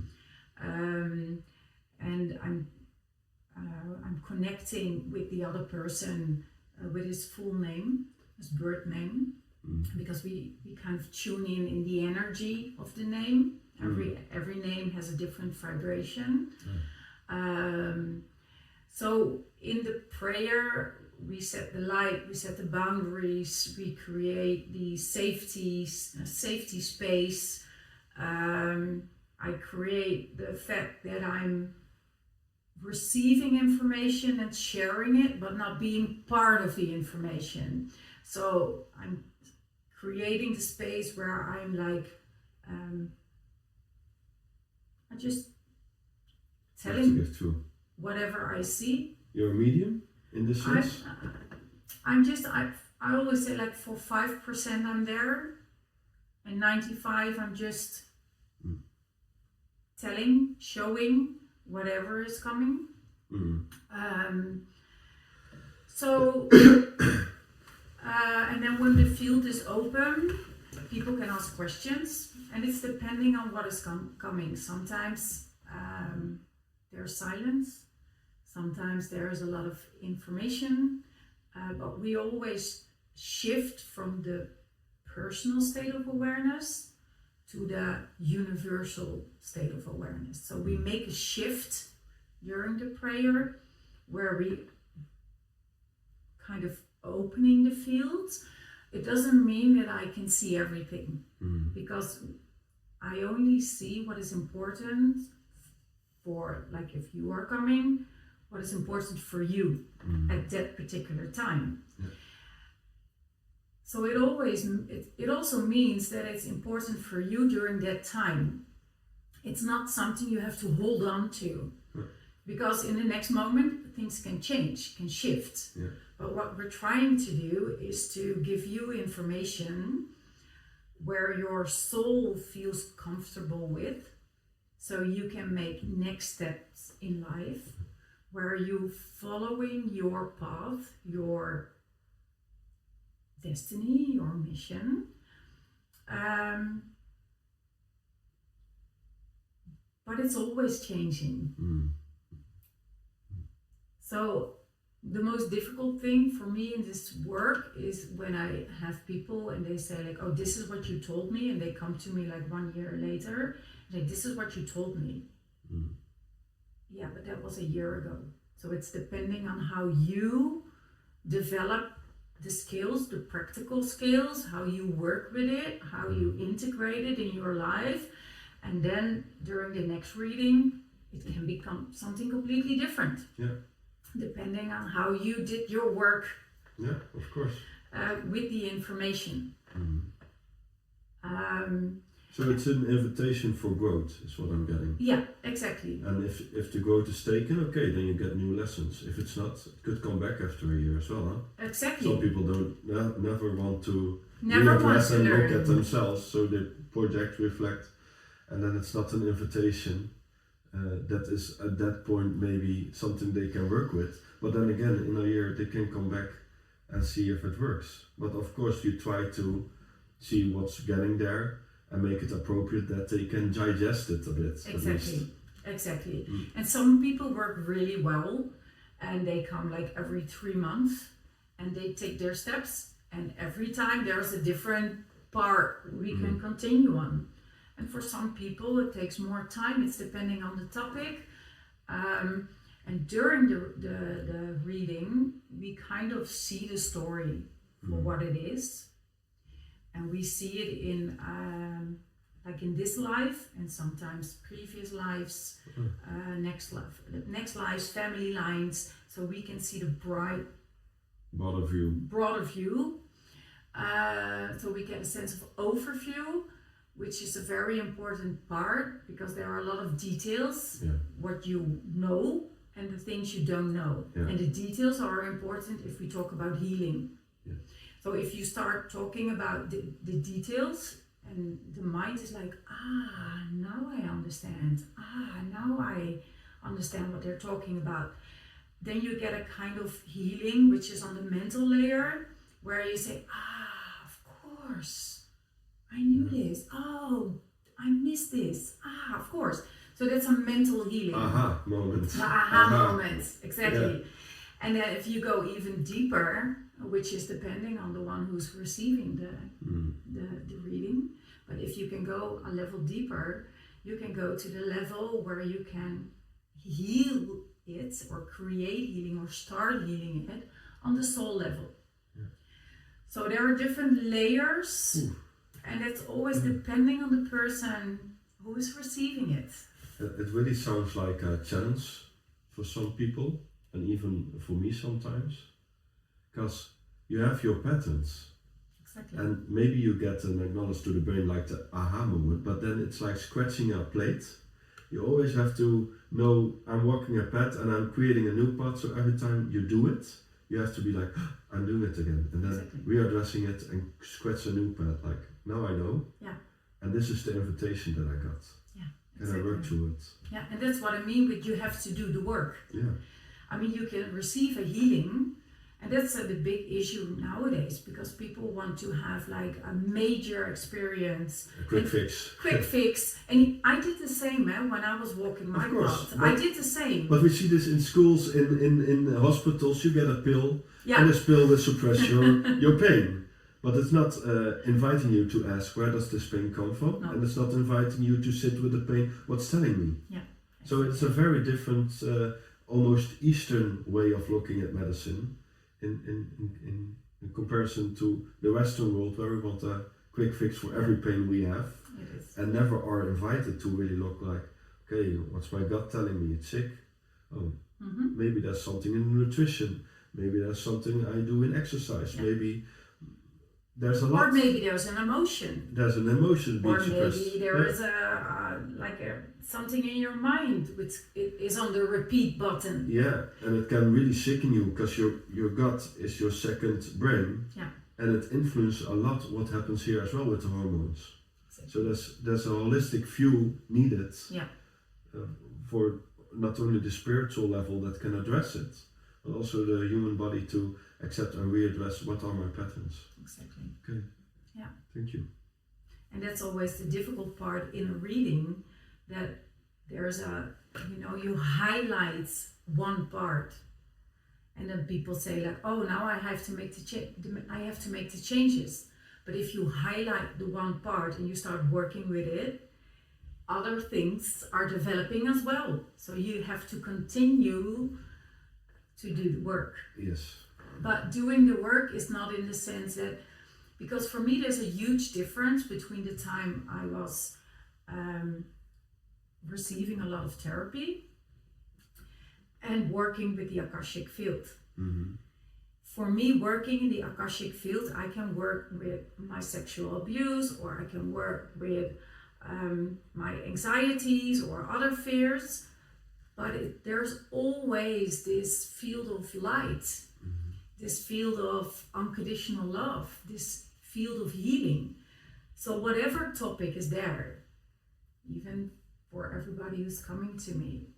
And I'm connecting with the other person with his full name, his birth name, mm-hmm. because we kind of tune in the energy of the name. Every name has a different vibration. So in the prayer, we set the light, we set the boundaries, we create the safety space. I create the fact that I'm receiving information and sharing it, but not being part of the information. So I'm creating the space where I'm like, I just telling whatever I see. You're a medium in this sense? I always say like for 5% I'm there, and 95 I'm just telling, showing whatever is coming. So and then when the field is open, people can ask questions, And it's depending on what is coming. Sometimes there's silence, sometimes there is a lot of information, but we always shift from the personal state of awareness to the universal state of awareness. So we make a shift during the prayer where we kind of opening the fields. It doesn't mean that I can see everything, because I only see what is important for, like if you are coming, what is important for you at that particular time. Yeah. So it also means that it's important for you during that time. It's not something you have to hold on to, because in the next moment things can change, can shift. Yeah. But what we're trying to do is to give you information where your soul feels comfortable with, so you can make next steps in life, where you following your path, your destiny, your mission. But it's always changing. So the most difficult thing for me in this work is when I have people and they say like, oh, this is what you told me, and they come to me like 1 year later, like, this is what you told me. Yeah, but that was a year ago. So it's depending on how you develop the skills, the practical skills, how you work with it, how you integrate it in your life. And then during the next reading, it can become something completely different. Yeah. Depending on how you did your work. Yeah, of course. With the information. So it's an invitation for growth, is what I'm getting. Yeah, exactly. And if the growth is taken, okay, then you get new lessons. If it's not, it could come back after a year as well, huh? Exactly. Some people never want to readdress and learn. look at themselves, so they project, reflect, and then it's not an invitation. That is at that point maybe something they can work with. But then again, in a year they can come back and see if it works. But of course you try to see what's getting there and make it appropriate that they can digest it a bit. Exactly. And some people work really well and they come like every 3 months and they take their steps, and every time there's a different part we can continue on. And for some people it takes more time, it's depending on the topic. And during the reading, we kind of see the story for what it is. And we see it in like in this life, and sometimes previous lives, next lives, family lines, so we can see the broader view. So we get a sense of overview, which is a very important part, because there are a lot of details, what you know and the things you don't know. And the details are important if we talk about healing. So if you start talking about the details, and the mind is like, now I understand. Now I understand what they're talking about. Then you get a kind of healing, which is on the mental layer, where you say, of course, I knew this. Oh, I missed this. Of course. So that's a mental healing. Aha moment. The aha moment, exactly. Yeah. And then if you go even deeper, which is depending on the one who's receiving the reading, but if you can go a level deeper, you can go to the level where you can heal it or create healing or start healing it on the soul level. So there are different layers, and it's always depending on the person who is receiving it. It really sounds like a challenge for some people, and even for me sometimes, because you have your patterns. Exactly. And maybe you get an acknowledge to the brain like the aha moment, but then it's like scratching a plate. You always have to know, I'm walking a path and I'm creating a new path, so every time you do it, you have to be like, I'm doing it again, and then readdressing it and scratch a new path, like, now I know, and this is the invitation that I got. Can I work through it? Yeah, and that's what I mean with you have to do the work. Yeah. I mean, you can receive a healing And that's the big issue nowadays, because people want to have like a major experience. A quick fix. Quick fix. And I did the same when I was walking my path. I did the same. But we see this in schools, in hospitals. You get a pill, yeah. and this pill will suppress your pain. But it's not inviting you to ask, where does this pain come from? No. And it's not inviting you to sit with the pain, what's telling me? Yeah. So it's a very different, almost Eastern way of looking at medicine in comparison to the Western world, where we want a quick fix for every pain we have. It is. And never are invited to really look like, okay, what's my gut telling me? It's sick. Oh, maybe there's something in nutrition. Maybe there's something I do in exercise. Yeah. Maybe there's a lot. Or maybe there's an emotion. There's an emotion being suppressed. Or maybe there is something in your mind which is on the repeat button. Yeah, and it can really sicken you, because your gut is your second brain. Yeah. And it influences a lot what happens here as well with the hormones. Exactly. So there's a holistic view needed. Yeah. For not only the spiritual level that can address it, but also the human body to accept and readdress what are my patterns. Exactly. Okay. Yeah. Thank you. And that's always the difficult part in a reading, that there's you highlight one part, and then people say like, oh, now I have to make the changes. But if you highlight the one part and you start working with it, other things are developing as well. So you have to continue to do the work. Yes. But doing the work is not in the sense that, because for me there's a huge difference between the time I was receiving a lot of therapy and working with the Akashic field. Mm-hmm. For me, working in the Akashic field, I can work with my sexual abuse, or I can work with my anxieties or other fears, but there's always this field of light, this field of unconditional love, this field of healing. So whatever topic is there, even for everybody who's coming to me,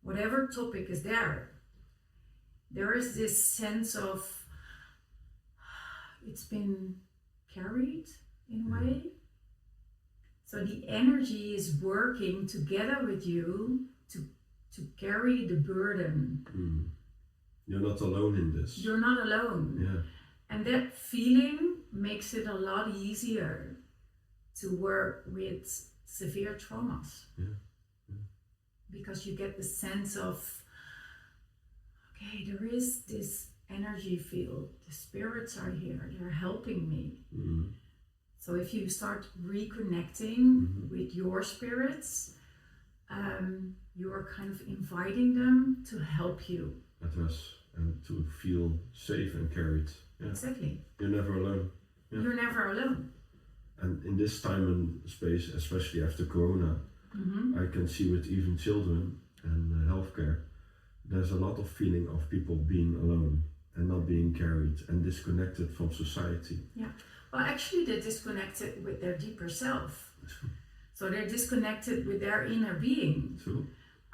whatever topic is there is this sense of it's been carried in a way. So the energy is working together with you to carry the burden. You're not alone in this. You're not alone. Yeah. And that feeling makes it a lot easier to work with severe traumas. Yeah. Yeah. Because you get the sense of, okay, there is this energy field. The spirits are here. They're helping me. Mm-hmm. So if you start reconnecting with your spirits, you're kind of inviting them to help you address and to feel safe and carried. Yeah. Exactly. You're never alone. Yeah. You're never alone. And in this time and space, especially after Corona, I can see with even children and healthcare, there's a lot of feeling of people being alone and not being carried and disconnected from society. Yeah. Well, actually, they're disconnected with their deeper self. So they're disconnected with their inner being. True.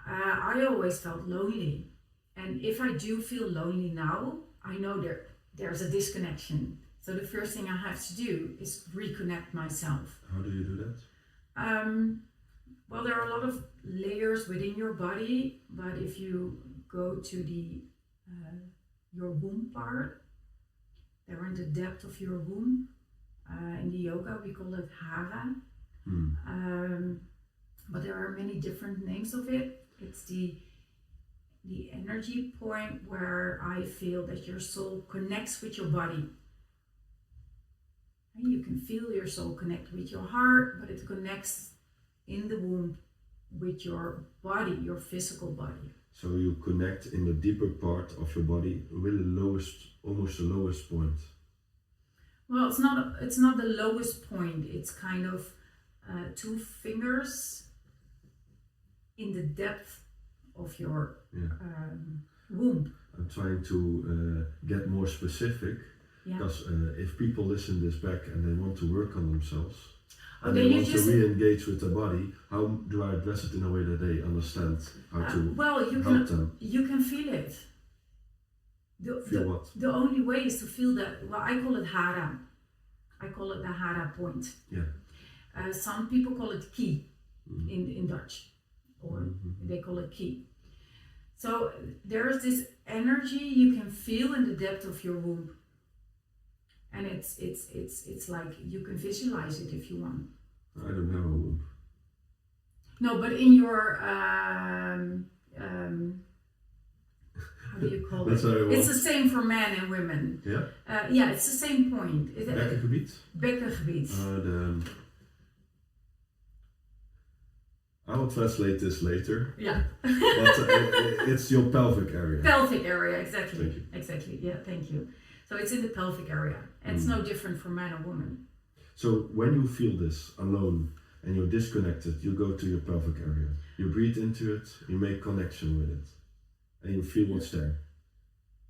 I always felt lonely. And if I do feel lonely now, I know there's a disconnection. So the first thing I have to do is reconnect myself. How do you do that? Well, there are a lot of layers within your body, but if you go to the your womb part, they're in the depth of your womb. In the yoga, we call it hara. But there are many different names of it. It's the energy point where I feel that your soul connects with your body. And you can feel your soul connect with your heart, but it connects in the womb with your body, your physical body. So you connect in the deeper part of your body, really almost the lowest point. Well, it's not the lowest point. It's kind of 2 fingers in the depth of your womb. I'm trying to get more specific, because if people listen this back and they want to work on themselves, and they want to re-engage with the body, how do I address it in a way that they understand how to help them? You can feel it. Feel what? The only way is to feel that. Well, I call it hara. I call it the hara point. Yeah. Some people call it ki in Dutch, or they call it ki. So there's this energy you can feel in the depth of your womb, and it's like you can visualize it if you want. I don't have a womb. No, but in your how do you call it? It's the same for men and women. Yeah? Yeah, it's the same point. Bekkengebied? Bekkengebied. I will translate this later. Yeah. But it's your pelvic area. Pelvic area, exactly. Thank you. Exactly, yeah, thank you. So it's in the pelvic area. And it's no different for man or woman. So when you feel this alone and you're disconnected, you go to your pelvic area. You breathe into it, you make connection with it, and you feel what's there.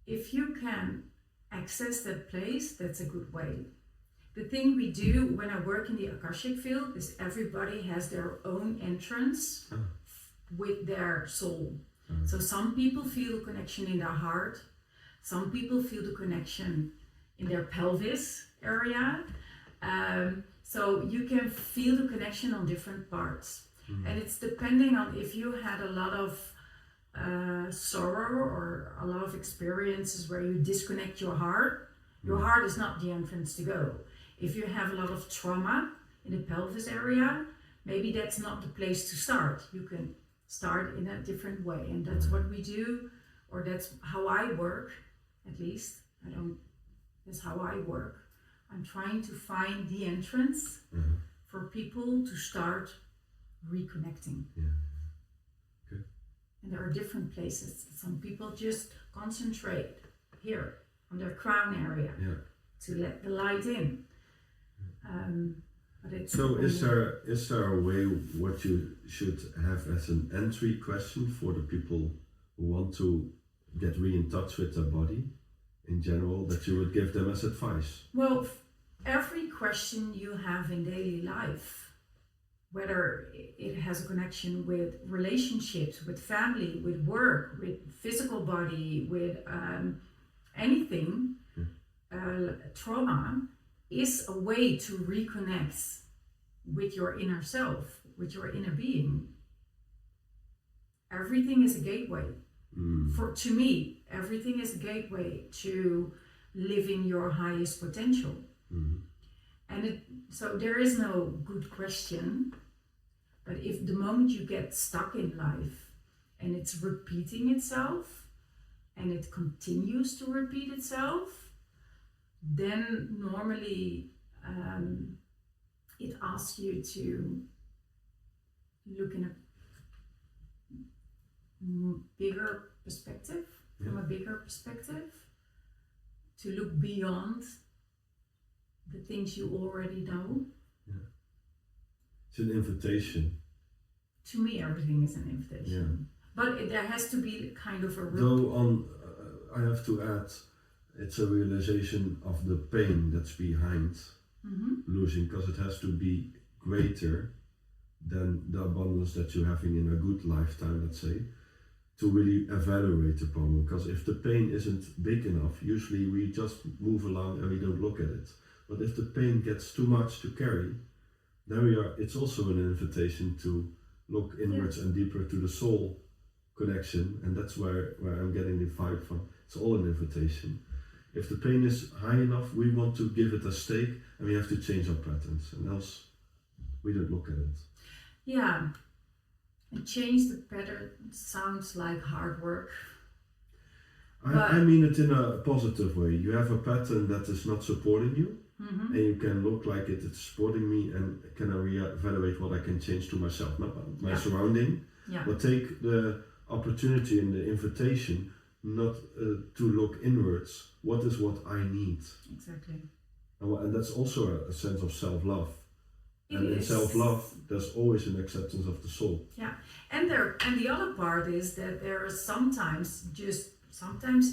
If you can access that place, that's a good way. The thing we do when I work in the Akashic field is everybody has their own entrance with their soul. So some people feel the connection in their heart, some people feel the connection in their pelvis area. So you can feel the connection on different parts. And it's depending on if you had a lot of sorrow or a lot of experiences where you disconnect your heart. Your heart is not the entrance to go. If you have a lot of trauma in the pelvis area, maybe that's not the place to start. You can start in a different way, and that's what we do, or that's how I work, at least. That's how I work. I'm trying to find the entrance for people to start reconnecting. Yeah. Okay. And there are different places. Some people just concentrate here on their crown area to let the light in. But it's so is there a way what you should have as an entry question for the people who want to get in touch with their body in general, that you would give them as advice? Well, every question you have in daily life, whether it has a connection with relationships, with family, with work, with physical body, with anything, trauma is a way to reconnect with your inner self, with your inner being. Everything is a gateway. To me, everything is a gateway to living your highest potential. And so there is no good question, but if the moment you get stuck in life and it's repeating itself and it continues to repeat itself, then normally it asks you to look in a bigger perspective, from a bigger perspective, to look beyond the things you already know. Yeah. It's an invitation. To me, everything is an invitation. But there has to be kind of a... Though I have to add, it's a realization of the pain that's behind losing, because it has to be greater than the abundance that you're having in a good lifetime, let's say, to really evaluate the problem. Because if the pain isn't big enough, usually we just move along and we don't look at it. But if the pain gets too much to carry, then it's also an invitation to look inwards and deeper to the soul connection, and that's where I'm getting the vibe from. It's all an invitation. If the pain is high enough, we want to give it a stake, and we have to change our patterns, and else we don't look at it. Yeah, and change the pattern sounds like hard work. I mean it in a positive way. You have a pattern that is not supporting you, and you can look like it's supporting me, and can I reevaluate what I can change to myself, not my surrounding, but take the opportunity and the invitation not to look inwards. What is what I need? Exactly. And that's also a sense of self-love. And in is. self-love, there's always an acceptance of the soul. Yeah, and the other part is that there are sometimes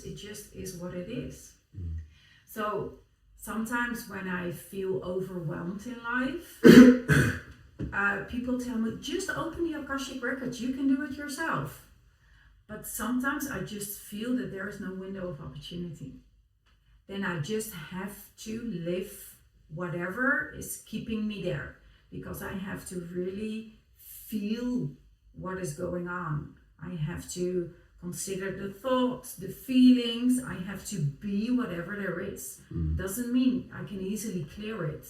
it just is what it is. So sometimes when I feel overwhelmed in life, people tell me, just open the Akashic Records, you can do it yourself. But sometimes I just feel that there is no window of opportunity. Then I just have to live whatever is keeping me there, because I have to really feel what is going on. I have to consider the thoughts, the feelings. I have to be whatever there is. Doesn't mean I can easily clear it.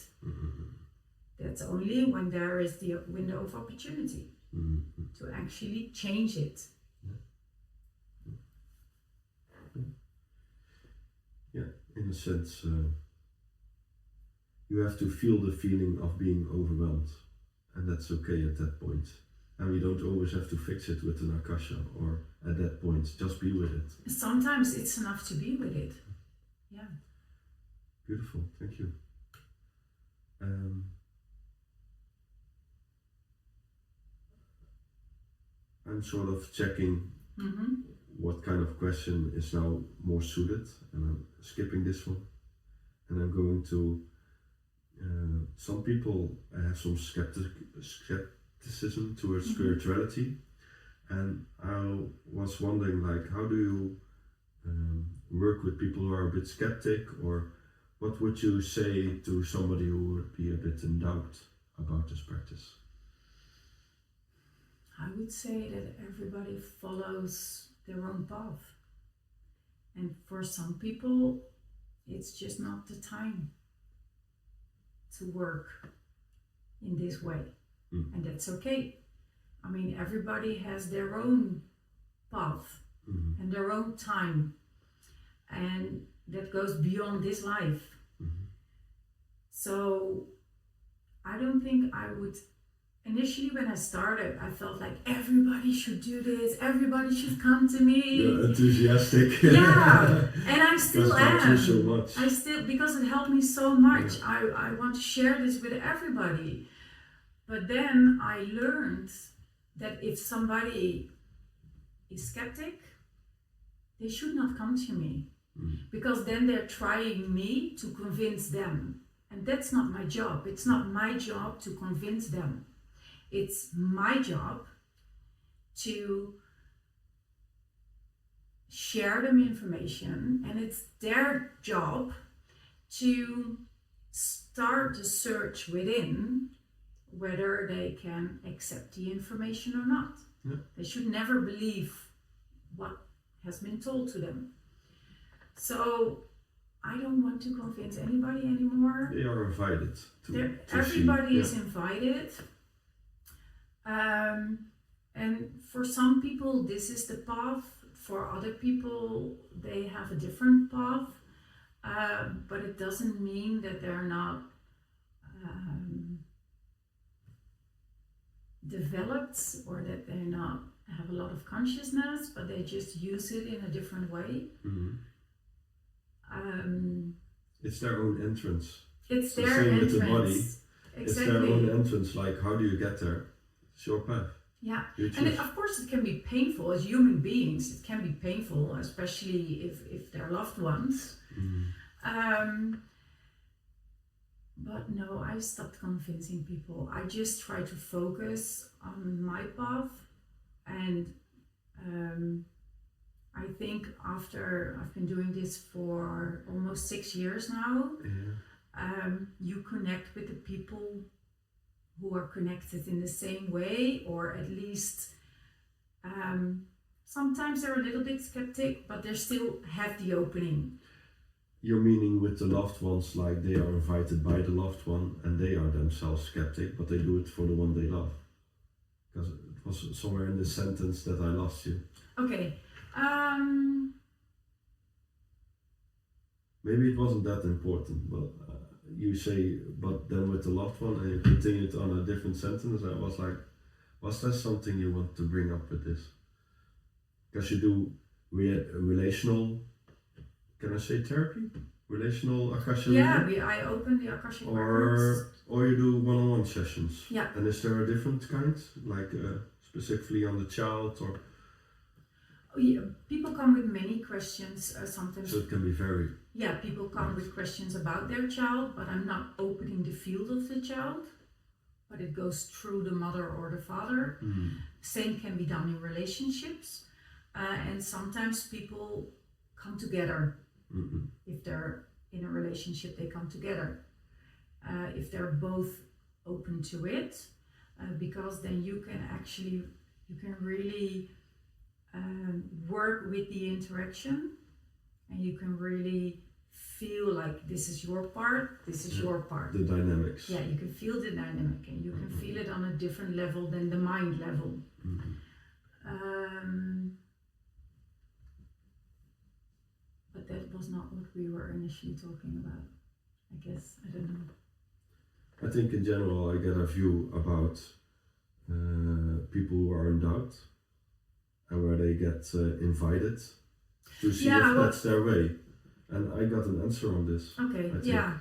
That's only when there is the window of opportunity to actually change it. Yeah, in a sense, you have to feel the feeling of being overwhelmed, and that's okay at that point. And we don't always have to fix it with an Akasha, or at that point, just be with it. Sometimes it's enough to be with it. Yeah. Beautiful, thank you. I'm sort of checking what kind of question is now more suited, and I'm skipping this one. And I'm going to, some people have some skepticism towards spirituality, and I was wondering, like, how do you work with people who are a bit skeptic, or what would you say to somebody who would be a bit in doubt about this practice? I would say that everybody follows their own path. And for some people, it's just not the time to work in this way. And that's okay. I mean, everybody has their own path and their own time. And that goes beyond this life. So I don't think I would. Initially, when I started, I felt like everybody should do this, everybody should come to me. You're enthusiastic. Yeah, and I still am. So much. I still, because it helped me so much. Yeah. I want to share this with everybody. But then I learned that if somebody is skeptic, they should not come to me. Because then they're trying me to convince them. And that's not my job. It's not my job to convince them. It's my job to share them information, and it's their job to start the search within whether they can accept the information or not. Yeah. They should never believe what has been told to them. So I don't want to convince anybody anymore. They are invited to everybody is invited. And for some people this is the path, for other people they have a different path, but it doesn't mean that they're not developed, or that they not have a lot of consciousness, but they just use it in a different way. It's their own entrance. It's the their same entrance. With the body. Exactly. It's their own entrance. Like, how do you get there? It's your path. Yeah, and of course it can be painful. As human beings, it can be painful, especially if they're loved ones. But no, I stopped convincing people. I just try to focus on my path, and I think after I've been doing this for almost 6 years now, you connect with the people who are connected in the same way, or at least sometimes they're a little bit skeptic, but they still have the opening. You're meaning with the loved ones, like they are invited by the loved one and they are themselves skeptic, but they do it for the one they love. Because it was somewhere in the sentence that I lost you. Okay. Maybe it wasn't that important, but you say, but then with the loved one, and you continued on a different sentence. I was like, was there something you want to bring up with this? Because you do relational, can I say therapy? Relational Akasha reading? Yeah, I open the Akashic Records. Or you do one-on-one sessions. Yeah. And is there a different kind, like specifically on the child, or? Oh, yeah. People come with many questions sometimes. So it can be varied. Yeah, people come with questions about their child, but I'm not opening the field of the child, but it goes through the mother or the father. Same can be done in relationships. and sometimes people come together. Mm-hmm. If they're in a relationship, they come together. If they're both open to it, because then you can really work with the interaction, and you can really feel like this is your part, this is your part. The dynamics. Yeah, you can feel the dynamic, and you can feel it on a different level than the mind level. But that was not what we were initially talking about. I guess, I don't know. I think in general I get a view about people who are in doubt, and where they get invited to see if that's their way. And I got an answer on this. Okay, yeah.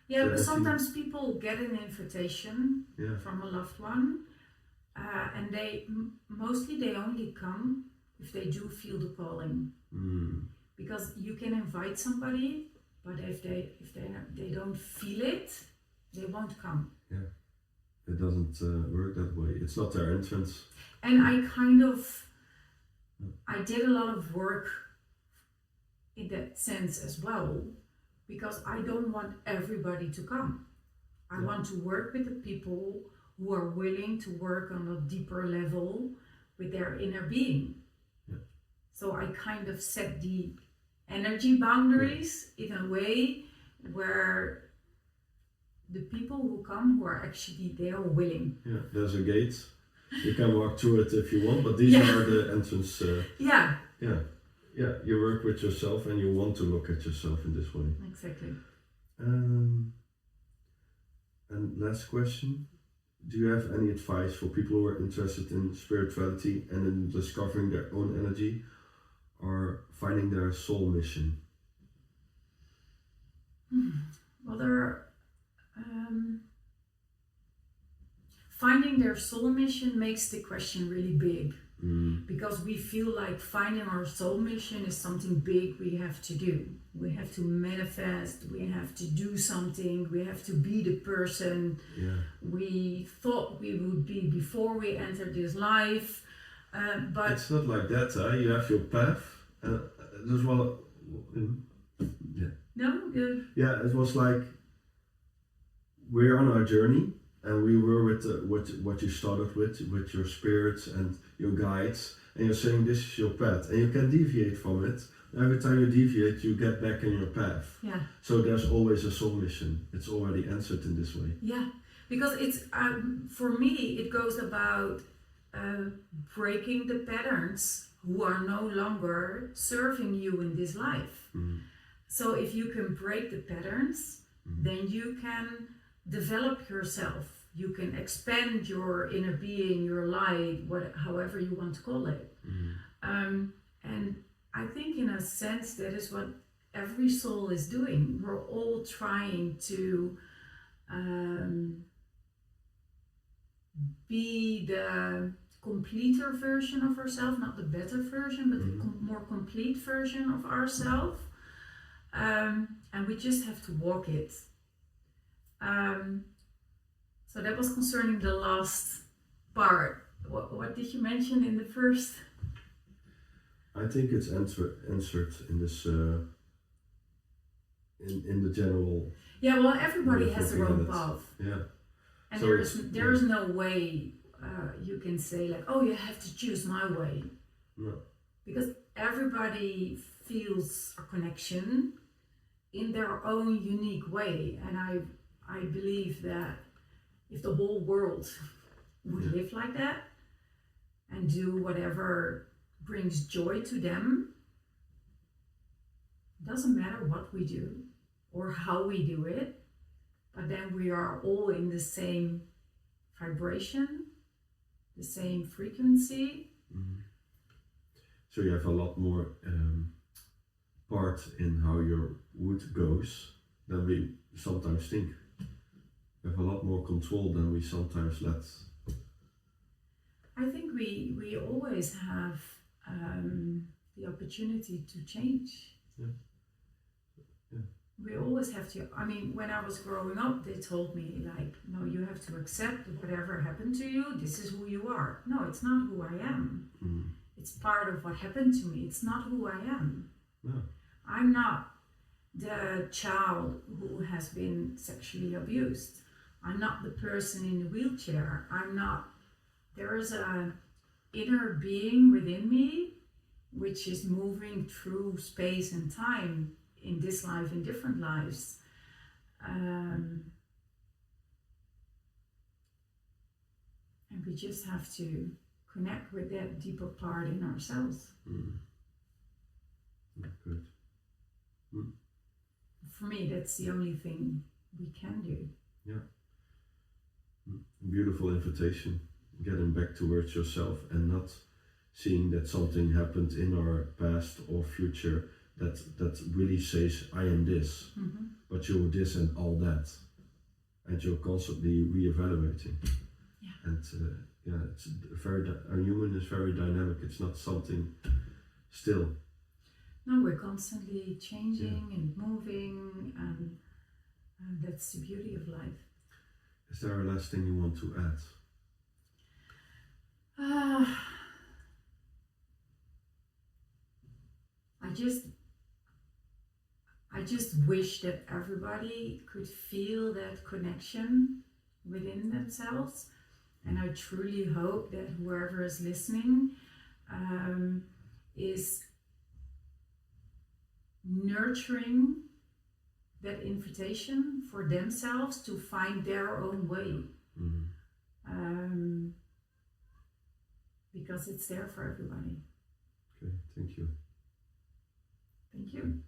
Yeah, but sometimes people get an invitation from a loved one, and they mostly they only come if they do feel the calling. Because you can invite somebody, but if they don't feel it, they won't come. Yeah, it doesn't work that way. It's not their entrance. And I did a lot of work in that sense as well, because I don't want everybody to come. I want to work with the people who are willing to work on a deeper level with their inner being. Yeah. So I kind of set the energy boundaries in a way where the people who come, who are actually, they are willing. Yeah, there's a gate. You can walk through it if you want, but these are the entrance. Yeah, you work with yourself and you want to look at yourself in this way. Exactly. And last question, do you have any advice for people who are interested in spirituality and in discovering their own energy or finding their soul mission? Well, finding their soul mission makes the question really big. Because we feel like finding our soul mission is something big we have to do. We have to manifest, we have to do something, we have to be the person we thought we would be before we entered this life. But it's not like that, you have your path. There's one. Yeah, it was like we're on our journey. And we were with what you started with your spirits and your guides, and you're saying this is your path, and you can deviate from it. Every time you deviate, you get back in your path. Yeah. So there's always a soul mission. It's already answered in this way. Yeah, because it's for me it goes about breaking the patterns who are no longer serving you in this life. So if you can break the patterns, then you can develop yourself. You can expand your inner being, your light, however you want to call it. And I think in a sense that is what every soul is doing. We're all trying to be the completer version of ourselves, not the better version, but the more complete version of ourselves. And we just have to walk it. So that was concerning the last part. What did you mention in the first? I think it's answered in this in the general. Yeah, well, everybody has their own path. Yeah. And so there is no way you can say like, oh, you have to choose my way. No. Because everybody feels a connection in their own unique way, and I believe that if the whole world would live like that and do whatever brings joy to them, it doesn't matter what we do or how we do it, but then we are all in the same vibration, the same frequency. So you have a lot more part in how your wood goes than we sometimes think. We have a lot more control than we sometimes let. I think we always have the opportunity to change. Yeah. We always have to. I mean, when I was growing up, they told me like, no, you have to accept whatever happened to you. This is who you are. No, it's not who I am. It's part of what happened to me. It's not who I am. No. I'm not the child who has been sexually abused. I'm not the person in the wheelchair. I'm not. There is a inner being within me which is moving through space and time in this life, in different lives. And we just have to connect with that deeper part in ourselves. Good. For me, that's the only thing we can do. Yeah. Beautiful invitation. Getting back towards yourself and not seeing that something happened in our past or future that really says, I am this, but you're this and all that. And you're constantly reevaluating. Yeah. And it's our human is very dynamic. It's not something still. No, we're constantly changing and moving, and that's the beauty of life. Is there a last thing you want to add? I just wish that everybody could feel that connection within themselves, and I truly hope that whoever is listening is nurturing that invitation for themselves to find their own way. Because it's there for everybody. Okay, thank you. Thank you.